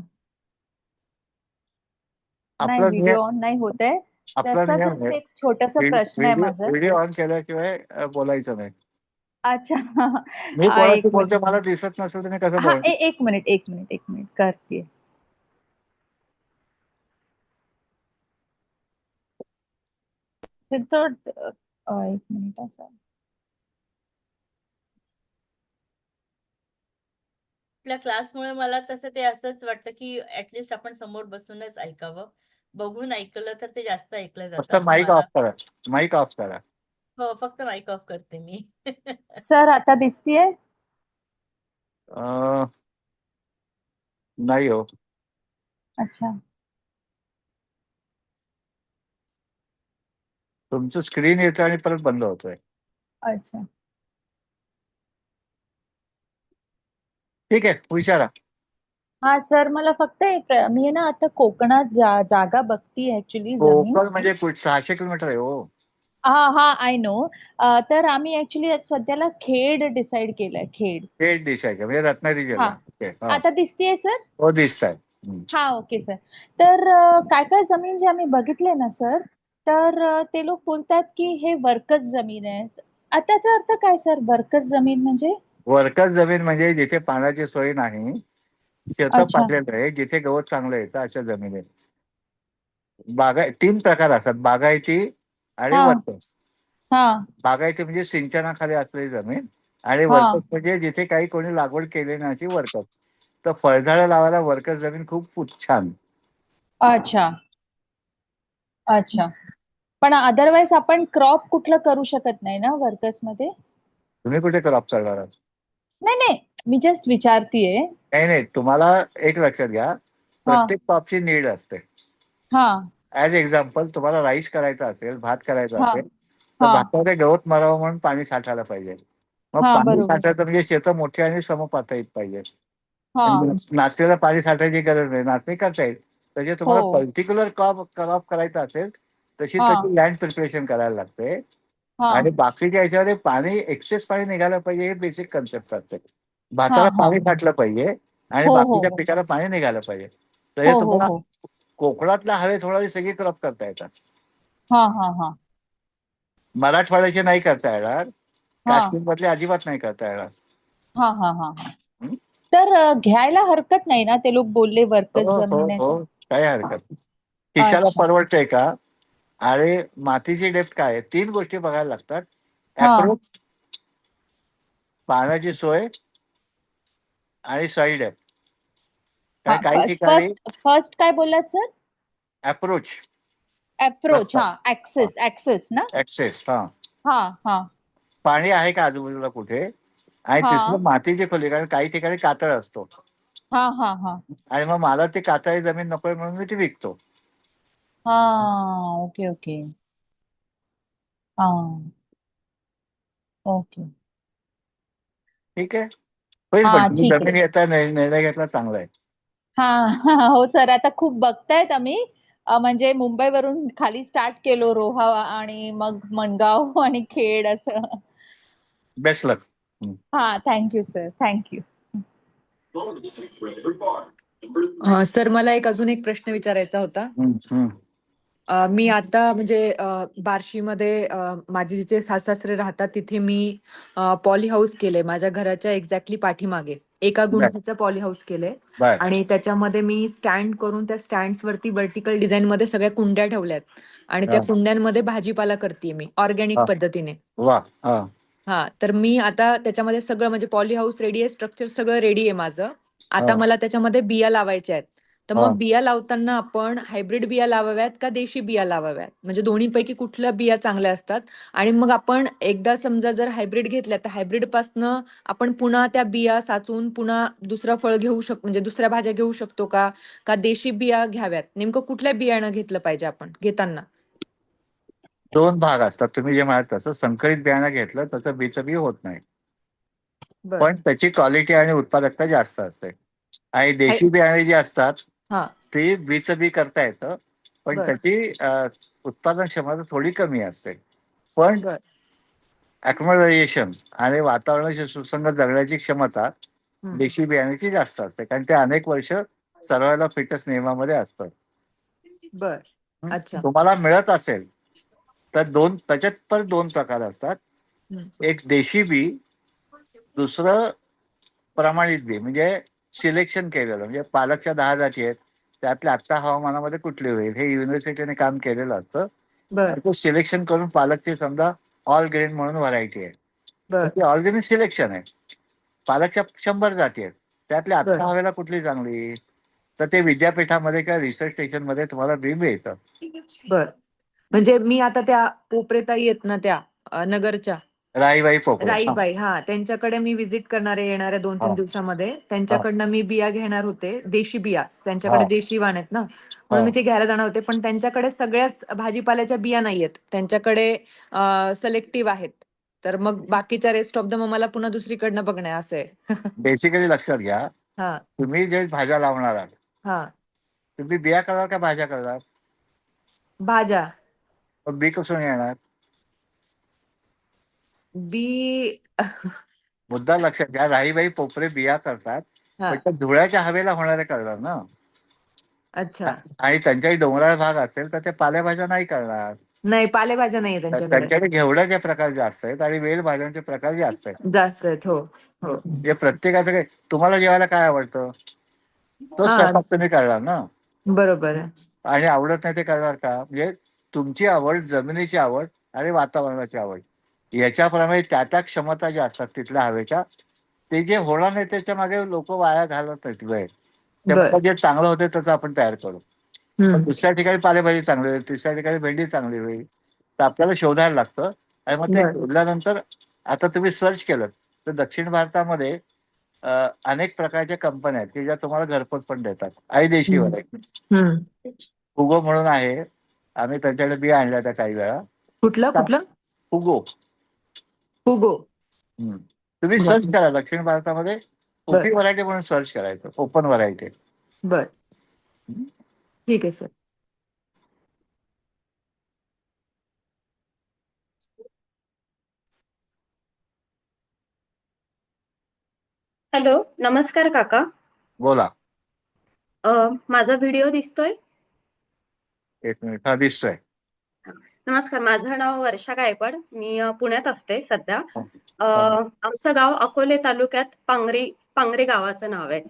S8: नाही,
S1: आपला
S8: व्हिडिओ
S1: नियम
S8: ऑन नाही होत आहे.
S1: आपला
S8: तसा
S1: नियम
S8: जस्ट
S1: आहे,
S8: एक छोटासा प्रश्न आहे माझं.
S1: व्हिडिओ ऑन केल्याशिवाय बोलायचं नाही.
S8: अच्छा.
S1: मी कोणाशी
S8: एक
S1: बोलतोय
S8: मिनिट.
S1: मला दिसत नसेल तर मी कसं
S8: हा,
S1: बोलणार?
S8: एक मिनिट करते. एक मिनिट असं.
S7: आपल्या क्लासमुळे मला तसं ते असंच वाटतं, की ॲटलीस्ट आपण समोर बसूनच ऐकावं. बघून ऐकलं तर ते जास्त ऐकलं
S1: फक्त
S7: जातं असं
S1: माईक
S7: मला.
S1: ऑफ करा, माईक ऑफ करा.
S7: हो, फक्त माईक ऑफ करते मी.
S8: सर, आता दिसतीये?
S1: अं, नाही हो.
S8: अच्छा.
S1: तुमचं स्क्रीन येतं आणि परत बंद होतोय.
S8: अच्छा.
S1: ठीक आहे, विचारा.
S8: हा सर, मला फक्त मी ना आता कोकणात जागा बघतीये ऍक्च्युली, जमीन.
S1: कोकण म्हणजे 600 किलोमीटर आहे हो.
S8: हा हा, आय नो. तर आम्ही ऍक्च्युली सध्याला खेड डिसाईड केलंय, खेड.
S1: हे डिश आहे का, म्हणजे रत्नागिरी
S8: हा.
S1: जिल्हा. ओके, हा.
S8: आता दिसतीये सर?
S1: हो, दिसत आहे.
S8: हा, ओके सर. तर काय काय जमीन जे आम्ही बघितले ना सर, तर ते लोक बोलतात की हे वर्कस जमीन आहे. त्याचा अर्थ काय सर, वर्कस जमीन म्हणजे?
S1: वर्कस जमीन म्हणजे जिथे पाण्याची सोय नाही, शेतं
S8: अच्छा.
S1: पाडलेलं आहे, जिथे गवत चांगलं येतं अशा जमिनी. तीन प्रकार असतात, बागायती आणि
S8: हा
S1: वर्कस.
S8: हा
S1: बागायती म्हणजे सिंचनाखाली असलेली जमीन आणि
S8: हा.
S1: वर्कस म्हणजे जिथे काही कोणी लागवड केली नाही अशी वर्कस. तर फळझाडं लावायला वर्कस जमीन खूप छान.
S8: अच्छा अच्छा. पण अदरवाईज आपण क्रॉप कुठलं करू शकत नाही ना वर्कस मध्ये?
S1: तुम्ही कुठे क्रॉप करणार आहात?
S8: नाही नाही, मी जस्ट विचारतीये.
S1: नाही नाही, तुम्हाला एक लक्षात घ्या,
S8: हा
S1: प्रत्येक क्रॉपची नीड असते.
S8: हा
S1: ऍज एक्झाम्पल, तुम्हाला राईस करायचा असेल, भात करायचा
S8: हा
S1: असेल, तर
S8: हा
S1: भातामध्ये गवत मरावं म्हणून पाणी साठायला पाहिजे. मग
S8: हा.
S1: पाणी
S8: बरोबर.
S1: साठायचं म्हणजे शेतं मोठी आणि समपातळीत पाहिजे.
S8: हा.
S1: नाचणीला पाणी साठायची गरज नाही, नाचणी करता येईल. म्हणजे
S8: हो.
S1: तुम्हाला पर्टिक्युलर क्रॉप करायचा असेल तशी
S8: हा
S1: त्याची लँड प्रिपरेशन करायला लागते.
S8: हा
S1: आणि बाकीच्या याच्यामध्ये पाणी एक्सेस पाणी निघायला पाहिजे, हे बेसिक कन्सेप्ट असते. भाताला
S8: हा
S1: पाणी साठलं पाहिजे आणि
S8: हो हो
S1: बाकीच्या
S8: हो
S1: पिकाला पाणी निघालं पाहिजे. तर हे
S8: हो हो
S1: तुम्हाला
S8: हो
S1: कोकणातल्या हवेत होणारी सगळी क्रॉप करता येतात.
S8: हा हा हा
S1: मराठवाड्याचे नाही करता येणार,
S8: हा
S1: काश्मीरमधले अजिबात नाही करता येणार.
S8: हा हा हा हा
S1: हं?
S8: तर घ्यायला हरकत नाही ना, ते लोक बोलले वर्कस
S1: हो हो
S8: जमीन आहे
S1: हो,
S8: तर.
S1: काही हरकत नाही. खिशाला
S8: अच्छा
S1: परवडतंय का? आणि मातीची डेप्थ काय आहे, 3 गोष्टी बघायला लागतात.
S8: हा
S1: अप्रोच, पाण्याची सोय आणि सॉइल डेप्थ.
S8: हा
S1: कारण काही
S8: फर्स्ट
S1: ठिकाणी
S8: फर्स्ट फर्स्ट काय बोललात सर?
S1: अप्रोच,
S8: अप्रोच,
S1: रस्ता,
S8: हा ऍक्सेस ना.
S1: ऍक्सेस, हा,
S8: हा हा
S1: पाणी आहे का आजूबाजूला कुठे, आणि
S8: हा
S1: तिसरं मातीची खोली. कारण काही ठिकाणी कातळ असतो
S8: हा हा हा
S1: आणि मग मला ती कातळी जमीन नकोय म्हणून मी ती विकतो.
S8: हा ओके ओके हा ओके
S1: ठीक आहे, होईल. पण
S8: हा
S1: तुम्ही
S8: ठीक आहे.
S1: जमीन घेता, निर्णय घेतला, चांगला आहे.
S8: हा हो सर, आता खूप बघतायत आम्ही. म्हणजे मुंबईवरून खाली स्टार्ट केलो, रोहा आणि मग मनगाव आणि खेड असं.
S1: बेस्ट लक.
S8: हा थँक्यू सर, थँक्यू.
S2: सर मला अजून एक प्रश्न विचारायचा होता. मी आता म्हणजे बार्शीमध्ये माझे जिथे सासरे राहतात तिथे मी पॉली हाऊस केले. माझ्या घराच्या एक्झॅक्टली पाठीमागे एका
S1: बर
S2: गुंठ्याचं पॉली हाऊस केलंय.
S1: बर
S2: आणि त्याच्यामध्ये मी स्टँड करून त्या स्टँड्स वरती वर्टिकल डिझाईन मध्ये सगळ्या कुंड्या ठेवल्यात. आणि
S1: हा,
S2: त्या कुंड्यांमध्ये भाजीपाला करते मी ऑर्गॅनिक
S1: हा,
S2: पद्धतीने.
S1: वा, हा,
S2: हा, तर मी आता त्याच्यामध्ये सगळं म्हणजे पॉली हाऊस रेडी आहे, स्ट्रक्चर सगळं रेडी आहे माझं.
S1: हा,
S2: आता मला त्याच्यामध्ये बिया लावायच्या आहेत. तर
S1: हा.
S2: मग बिया लावताना आपण हायब्रिड बिया लावाव्यात का देशी बिया लावाव्यात, म्हणजे दोन्हीपैकी कुठल्या बिया चांगल्या असतात? आणि मग आपण एकदा समजा जर हायब्रिड घेतल्या तर हायब्रिड पासनं आपण पुन्हा त्या बिया साचवून पुन्हा दुसरं फळ घेऊ शकतो, म्हणजे दुसऱ्या भाज्या घेऊ शकतो का? का देशी बिया घ्याव्यात? नेमकं कुठल्या बियाणं घेतलं पाहिजे आपण घेताना?
S1: 2 भाग असतात. तुम्ही जे म्हणाल तसं संकरित बियाणं घेतलं त्याचं बीचं बी होत नाही,
S2: बर.
S1: पण त्याची क्वालिटी आणि उत्पादकता जास्त असते. आणि देशी बियाणे जी असतात
S2: हा,
S1: ती बीचं बी करता येतं, पण
S2: बर
S1: त्याची उत्पादन क्षमता थोडी कमी असते. पण
S2: बर
S1: अॅक्युमलायझेशन आणि वातावरणाशी सुसंगत जगण्याची क्षमता देशी बियाण्याची जास्त असते, कारण ते अनेक वर्ष सर्वायला फिटनेस नियमामध्ये असतं.
S2: बर
S1: हं?
S2: अच्छा.
S1: तुम्हाला मिळत असेल तर त्याच्यात पण 2 प्रकार असतात. एक देशी बी, दुसरं प्रमाणित बी. म्हणजे सिलेक्शन केलेलं, म्हणजे पालकच्या 10 जाती आहेत, त्यातल्या आत्ता हवामानामध्ये कुठली होईल हे युनिव्हर्सिटीने काम केलेलं असतं.
S2: बर
S1: आणि ते सिलेक्शन करून पालकची समजा ऑल ग्रेन म्हणून व्हरायटी आहे, तर
S2: बर
S1: ती ऑल ग्रेन सिलेक्शन आहे. पालकच्या 100 जाती आहेत, त्यातल्या
S2: बर
S1: आत्ता हवेला कुठली चांगली, तर ते विद्यापीठामध्ये किंवा रिसर्च स्टेशनमध्ये तुम्हाला बी मिळतं.
S2: बर म्हणजे मी आता त्या पोपरेताई आहेत ना त्या नगरच्या
S1: राईबाई पोपरे, हा,
S2: राईबाई, हा, त्यांच्याकडे मी व्हिजिट करणार आहे येणाऱ्या 2-3
S1: हा,
S2: दिवसामध्ये.
S1: हा,
S2: त्यांच्याकडनं मी बिया घेणार होते, देशी बिया.
S1: हा,
S2: त्यांच्याकडे देशी वाण आहेत ना,
S1: हा.
S2: म्हणून मी ते घ्यायला जाणार होते. पण त्यांच्याकडे सगळ्याच भाजीपाल्याच्या बिया नाहीयेत, त्यांच्याकडे सिलेक्टिव्ह आहेत. तर मग बाकीच्या रेस्ट ऑफ द मग मला पुन्हा दुसरीकडनं बघणं असं आहे.
S1: बेसिकली लक्षात घ्या,
S2: हा
S1: तुम्ही जे भाज्या लावणार आहात,
S2: हा
S1: तुम्ही बिया करणार का भाज्या करणार?
S2: भाज्या.
S1: मग बी कुठून येणार?
S2: बी
S1: मुद्दा लक्षात घ्या, राहीबाई पोपरे बिया करतात,
S2: हा
S1: पण त्या धुळ्याच्या हवेला होणारे करणार ना.
S2: अच्छा.
S1: आणि त्यांच्याही डोंगराळ भाग असेल तर ते पालेभाज्या नाही करणार.
S2: नाही, पालेभाज्या नाहीये त्यांच्याकडे.
S1: त्यांच्याकडे घेवड्याचे प्रकार जास्त आहेत आणि वेल भाज्यांचे प्रकार जास्त आहेत.
S2: जास्त आहेत. हो हो
S1: म्हणजे प्रत्येकाचं काही, तुम्हाला जेवायला काय आवडतं तो
S2: हा
S1: स्वयंपाक तुम्ही करणार ना.
S2: बरोबर आहे.
S1: आणि आवडत नाही ते करणार का? म्हणजे तुमची आवड, जमिनीची आवड आणि वातावरणाची आवड याच्याप्रमाणे त्या क्षमता ज्या असतात तिथल्या हवेच्या, ते जे होणार नाही त्याच्या मागे लोक वाया घालत नाहीत वेळ.
S2: बर.
S1: तेव्हा जे चांगलं होते त्याचं आपण तयार करू. पण दुसऱ्या ठिकाणी पालेभाजी चांगली होईल, तिसऱ्या ठिकाणी भेंडी चांगली होईल, तर आपल्याला शोधायला लागतं. आणि मग ते
S2: बर
S1: शोधल्यानंतर आता तुम्ही सर्च केलं तर दक्षिण भारतामध्ये अनेक प्रकारच्या कंपन्या आहेत की ज्या तुम्हाला घरपोच पण देतात, आई देशीवर आहे.
S2: हम्म
S1: हुगो म्हणून आहे, आम्ही त्यांच्याकडे बिया आणल्या त्या काही वेळा.
S2: कुठलं कुठलं?
S1: हुगो.
S2: हुगो.
S1: तुम्ही
S2: बर
S1: सर्च करा दक्षिण भारतामध्ये,
S2: बर
S1: ओपी व्हरायटी म्हणून सर्च करायचं, ओपन व्हरायटी.
S2: बर ठीक आहे सर.
S9: हॅलो, नमस्कार काका.
S1: बोला.
S9: माझा व्हिडिओ दिसतोय?
S1: एक मिनिट. हा, दिसतोय.
S9: नमस्कार, माझं नाव वर्षा गायकवाड. मी पुण्यात असते सध्या.
S1: हा.
S9: आमचं गाव अकोले तालुक्यात पांगरी गावाचं नाव आहे.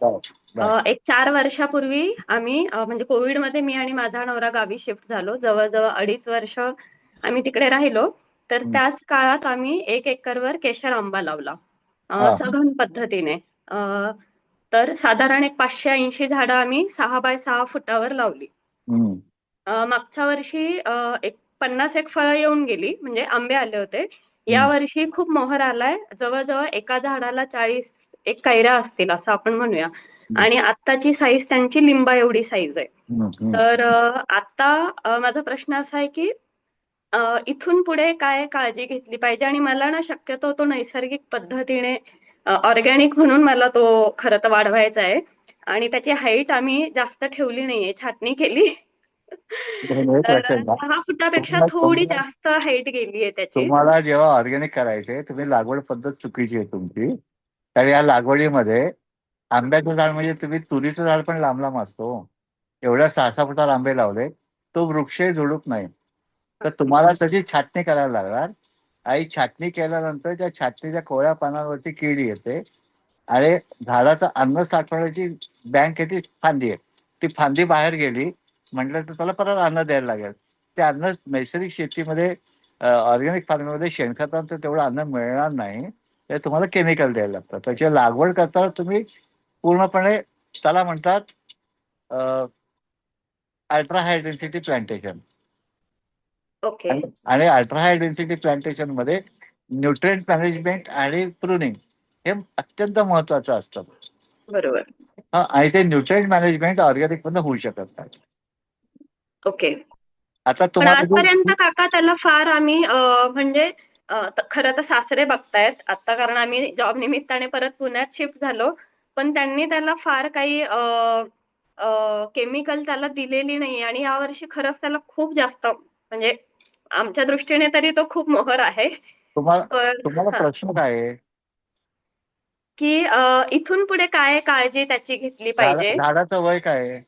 S1: बर.
S9: एक 4 वर्षापूर्वी आम्ही म्हणजे कोविडमध्ये मी आणि माझा नवरा गावी शिफ्ट झालो. जवळ-जवळ 2.5 वर्ष आम्ही तिकडे राहिलो. तर
S1: हम्म.
S9: त्याच काळात आम्ही 1 एकरवर केशर आंबा लावला.
S1: हा.
S9: सघन पद्धतीने. तर साधारण एक 580 झाडं आम्ही 6 बाय 6 फुटावर लावली.
S1: हम्म.
S9: मागच्या वर्षी एक 50 एक फळं येऊन गेली, म्हणजे आंबे आले होते. या
S1: हम्म.
S9: वर्षी खूप मोहर आलाय. जवळ-जवळ एका झाडाला 40 एक कैऱ्या असतील असं आपण म्हणूया. आणि आत्ताची साईज त्यांची लिंबा एवढी साईज आहे.
S1: हम्म.
S9: तर आता माझा प्रश्न असा आहे की इथून पुढे काय काळजी घेतली पाहिजे? आणि मला ना शक्यतो तो नैसर्गिक पद्धतीने ऑर्गॅनिक म्हणून मला तो खरं तर वाढवायचा आहे. आणि त्याची हाईट आम्ही जास्त ठेवली नाहीये, छाटणी केली.
S1: एक
S9: तर
S1: लक्षात घ्या.
S9: 6 फुटापेक्षा
S1: तुम्हाला
S9: थोडी
S1: तुम्हाला
S9: जास्त हाईट गेलीये त्याची.
S1: तुम्हाला जेव्हा ऑर्गॅनिक करायचे, तुम्ही लागवड पद्धत चुकीची आहे तुमची. तर या लागवडीमध्ये आंब्याचं झाड म्हणजे तुम्ही तुरीचं झाड पण लांब लांब असतो. एवढ्या 6-6 फुटाला आंबे लावले, तो वृक्ष झुडूप नाही. तर तुम्हाला त्याची छाटणी करायला लागणार. आणि छाटणी केल्यानंतर त्या छाटणीच्या कोवळ्या पानांवरती कीड येते आणि झाडाचं अन्न साठवण्याची बँक आहे ती फांदी आहे. ती फांदी बाहेर गेली म्हटलं तर त्याला परत अन्न द्यायला लागेल. ते अन्न नैसर्गिक शेतीमध्ये ऑर्गॅनिक फार्मिंगमध्ये शेणखतानंतर तेवढं अन्न मिळणार नाही. ते तुम्हाला केमिकल द्यायला लागतं. त्याची लागवड करताना तुम्ही पूर्णपणे त्याला म्हणतात ultra high density plantation.
S9: Okay.
S1: आणि अल्ट्रा हाय डेन्सिटी प्लांटेशन मध्ये न्यूट्रिएंट मॅनेजमेंट आणि प्रुनिंग हे अत्यंत महत्वाचं असतं.
S9: बरोबर.
S1: आणि ते न्यूट्रिएंट मॅनेजमेंट ऑर्गॅनिक मध्ये होऊ शकत नाही.
S9: ओके.
S1: आता
S9: पण
S1: तुम्हाला
S9: आजपर्यंत काका त्याला फार आम्ही म्हणजे खरं तर सासरे बघतायत आता, कारण आम्ही जॉब निमित्ताने परत पुण्यात शिफ्ट झालो. पण त्यांनी त्याला फार काही केमिकल त्याला दिलेली नाही. आणि यावर्षी खरंच त्याला खूप जास्त, म्हणजे आमच्या दृष्टीने तरी तो खूप मोहर आहे.
S1: तुम्हाला
S9: पण
S1: तुम्हाला प्रश्न काय आहे?
S9: की इथून पुढे काय काळजी त्याची घेतली पाहिजे?
S1: झाडाचं वय काय आहे?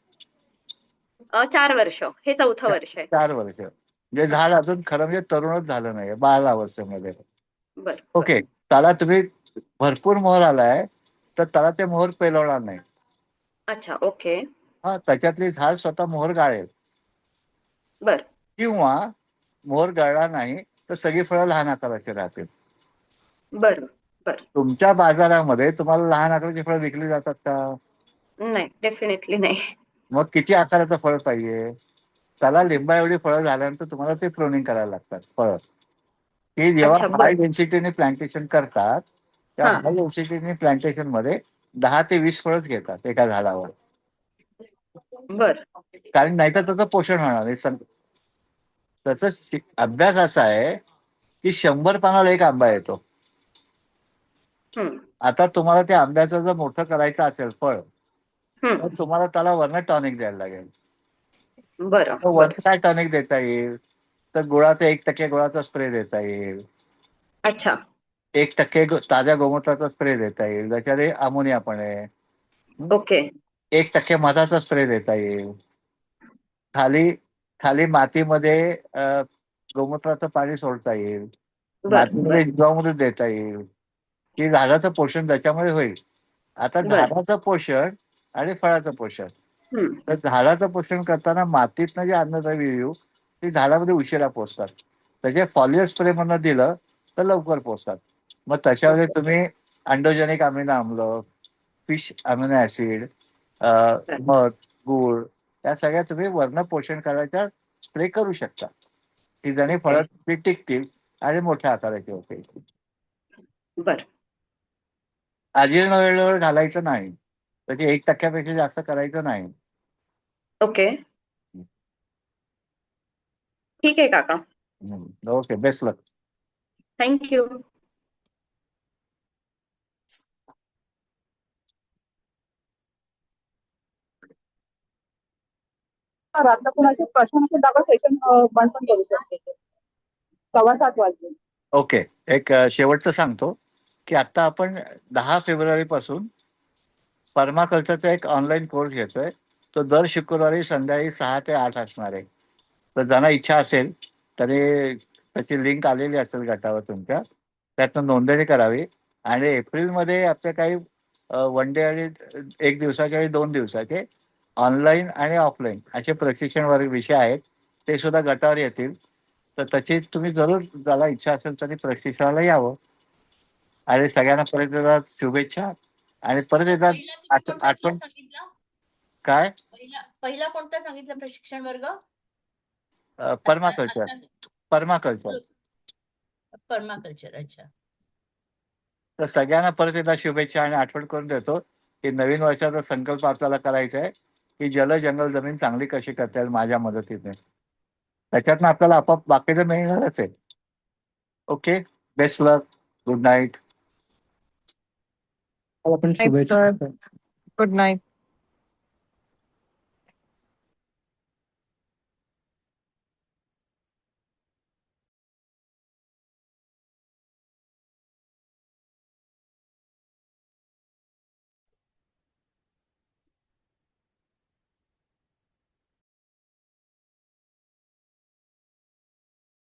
S9: 4 वर्ष. हे 4थं वर्ष आहे.
S1: 4 वर्ष. म्हणजे झाड अजून खरं म्हणजे तरुणच झालं नाही, बालावस्थेमध्ये.
S9: बरं.
S1: ओके. त्याला तुम्ही भरपूर मोहर आलाय तर त्याला ते मोहर पेलवणार नाही.
S9: अच्छा. ओके.
S1: त्याच्यातली झाड स्वतः मोहर गाळेल.
S9: बर.
S1: किंवा मोहर गळला नाही तर सगळी फळं लहान आकाराची राहतील.
S9: बर बर.
S1: तुमच्या बाजारामध्ये तुम्हाला लहान आकाराची फळं विकली जातात का?
S9: नाही, डेफिनेटली नाही.
S1: मग किती आकाराचं फळ पाहिजे? त्याला लिंबा एवढी फळं झाल्यानंतर तुम्हाला ते प्रोनिंग करायला लागतात फळं. की जेव्हा
S9: अच्छा.
S1: हाय
S9: बर.
S1: डेन्सिटीने प्लांटेशन करतात त्या
S9: हा.
S1: हाय डेन्सिटीने प्लांटेशन मध्ये 10 ते 20 फळच घेतात एका झाडावर.
S9: बर.
S1: कारण नाहीतर त्याचं पोषण होणार नाही. त्याचा अभ्यास असा आहे की 100 पानाला एक आंबा येतो. आता तुम्हाला त्या आंब्याचं जर मोठं करायचं असेल फळ तर तुम्हाला त्याला वरनं टॉनिक द्यायला लागेल.
S9: बरं.
S1: वरनं काय टॉनिक देता येईल? तर गुळाचा 1% गुळाचा स्प्रे देता येईल.
S9: अच्छा.
S1: 1% ताज्या गोमूत्राचा स्प्रे देता येईल, ज्याच्यामध्ये अमोनिया पण आहे.
S9: ओके.
S1: 1% मधाचा स्प्रे देता येईल. खाली खाली मातीमध्ये गोमूत्राचं पाणी सोडता येईल.
S9: बर.
S1: मातीमध्ये जीवामृत देता येईल की झाडाचं पोषण त्याच्यामुळे होईल. आता
S9: बर.
S1: झाडाचं पोषण आणि फळाचं पोषण. तर झाडाचं पोषण करताना मातीतनं जे अन्नद्रव्य येऊ ते झाडामध्ये उशिरा पोचतात. त्याचे फॉलियर स्प्रे म्हणून दिलं तर लवकर पोचतात. मग त्याच्यामध्ये तुम्ही अँडोजेनिक अमिनो आम्ल, फिश अमिनो ऍसिड, मध, गूळ या सगळ्या तुम्ही वर्ण पोषण करायच्या स्प्रे करू शकता. की जणी फळं टिकतील आणि मोठ्या आकाराचे होतील.
S9: बर.
S1: अजीर्ण वेळेवर घालायचं नाही. त्याची 1% जास्त करायचं नाही.
S9: ओके. ठीक आहे काका.
S1: ओके. Best luck.
S9: थँक्यू.
S10: आता कुणाचे प्रश्न असेल तर सेशन बंद पण करू शकते. 7:15 वाजले.
S1: ओके. एक शेवटचं सांगतो की आता आपण 10 फेब्रुवारी पासून पर्माकल्चरचा एक ऑनलाईन कोर्स घेतोय. तो दर शुक्रवारी संध्याकाळी 6 ते 8 असणार आहे. तर ज्यांना इच्छा असेल तरी त्याची लिंक आलेली असेल गटावर तुमच्या, त्यातनं नोंदणी करावी. आणि एप्रिलमध्ये आपले काही वन डे आणि 1 दिवसाचे आणि 2 दिवसाचे ऑनलाईन आणि ऑफलाईन असे प्रशिक्षण वर्ग विषय आहेत. ते सुद्धा गटावर येतील. तर त्याची तुम्ही जरूर, ज्याला इच्छा असेल तरी प्रशिक्षणाला यावं. आणि सगळ्यांना परत एकदा शुभेच्छा. आणि परत एकदा
S7: पहिला तुम्ही कोणता
S1: आठवण
S7: class सांगितला?
S1: काय
S7: पहिला कोणता सांगितला प्रशिक्षण वर्ग?
S1: Permaculture permaculture.
S7: पर्माकल्चर. अच्छा.
S1: तर सगळ्यांना परत एकदा शुभेच्छा आणि आठवण करून देतो की नवीन वर्षाचा संकल्प आपल्याला करायचा आहे की जल जंगल जमीन चांगली कशी करता येईल माझ्या मदतीने. त्याच्यातनं आपल्याला आपोआप बाकीचं मिळणारच आहे. ओके, बेस्ट लक, गुड नाईट.
S6: आपण
S5: Thanks,
S6: शुभेच्छा.
S5: sir. Good night.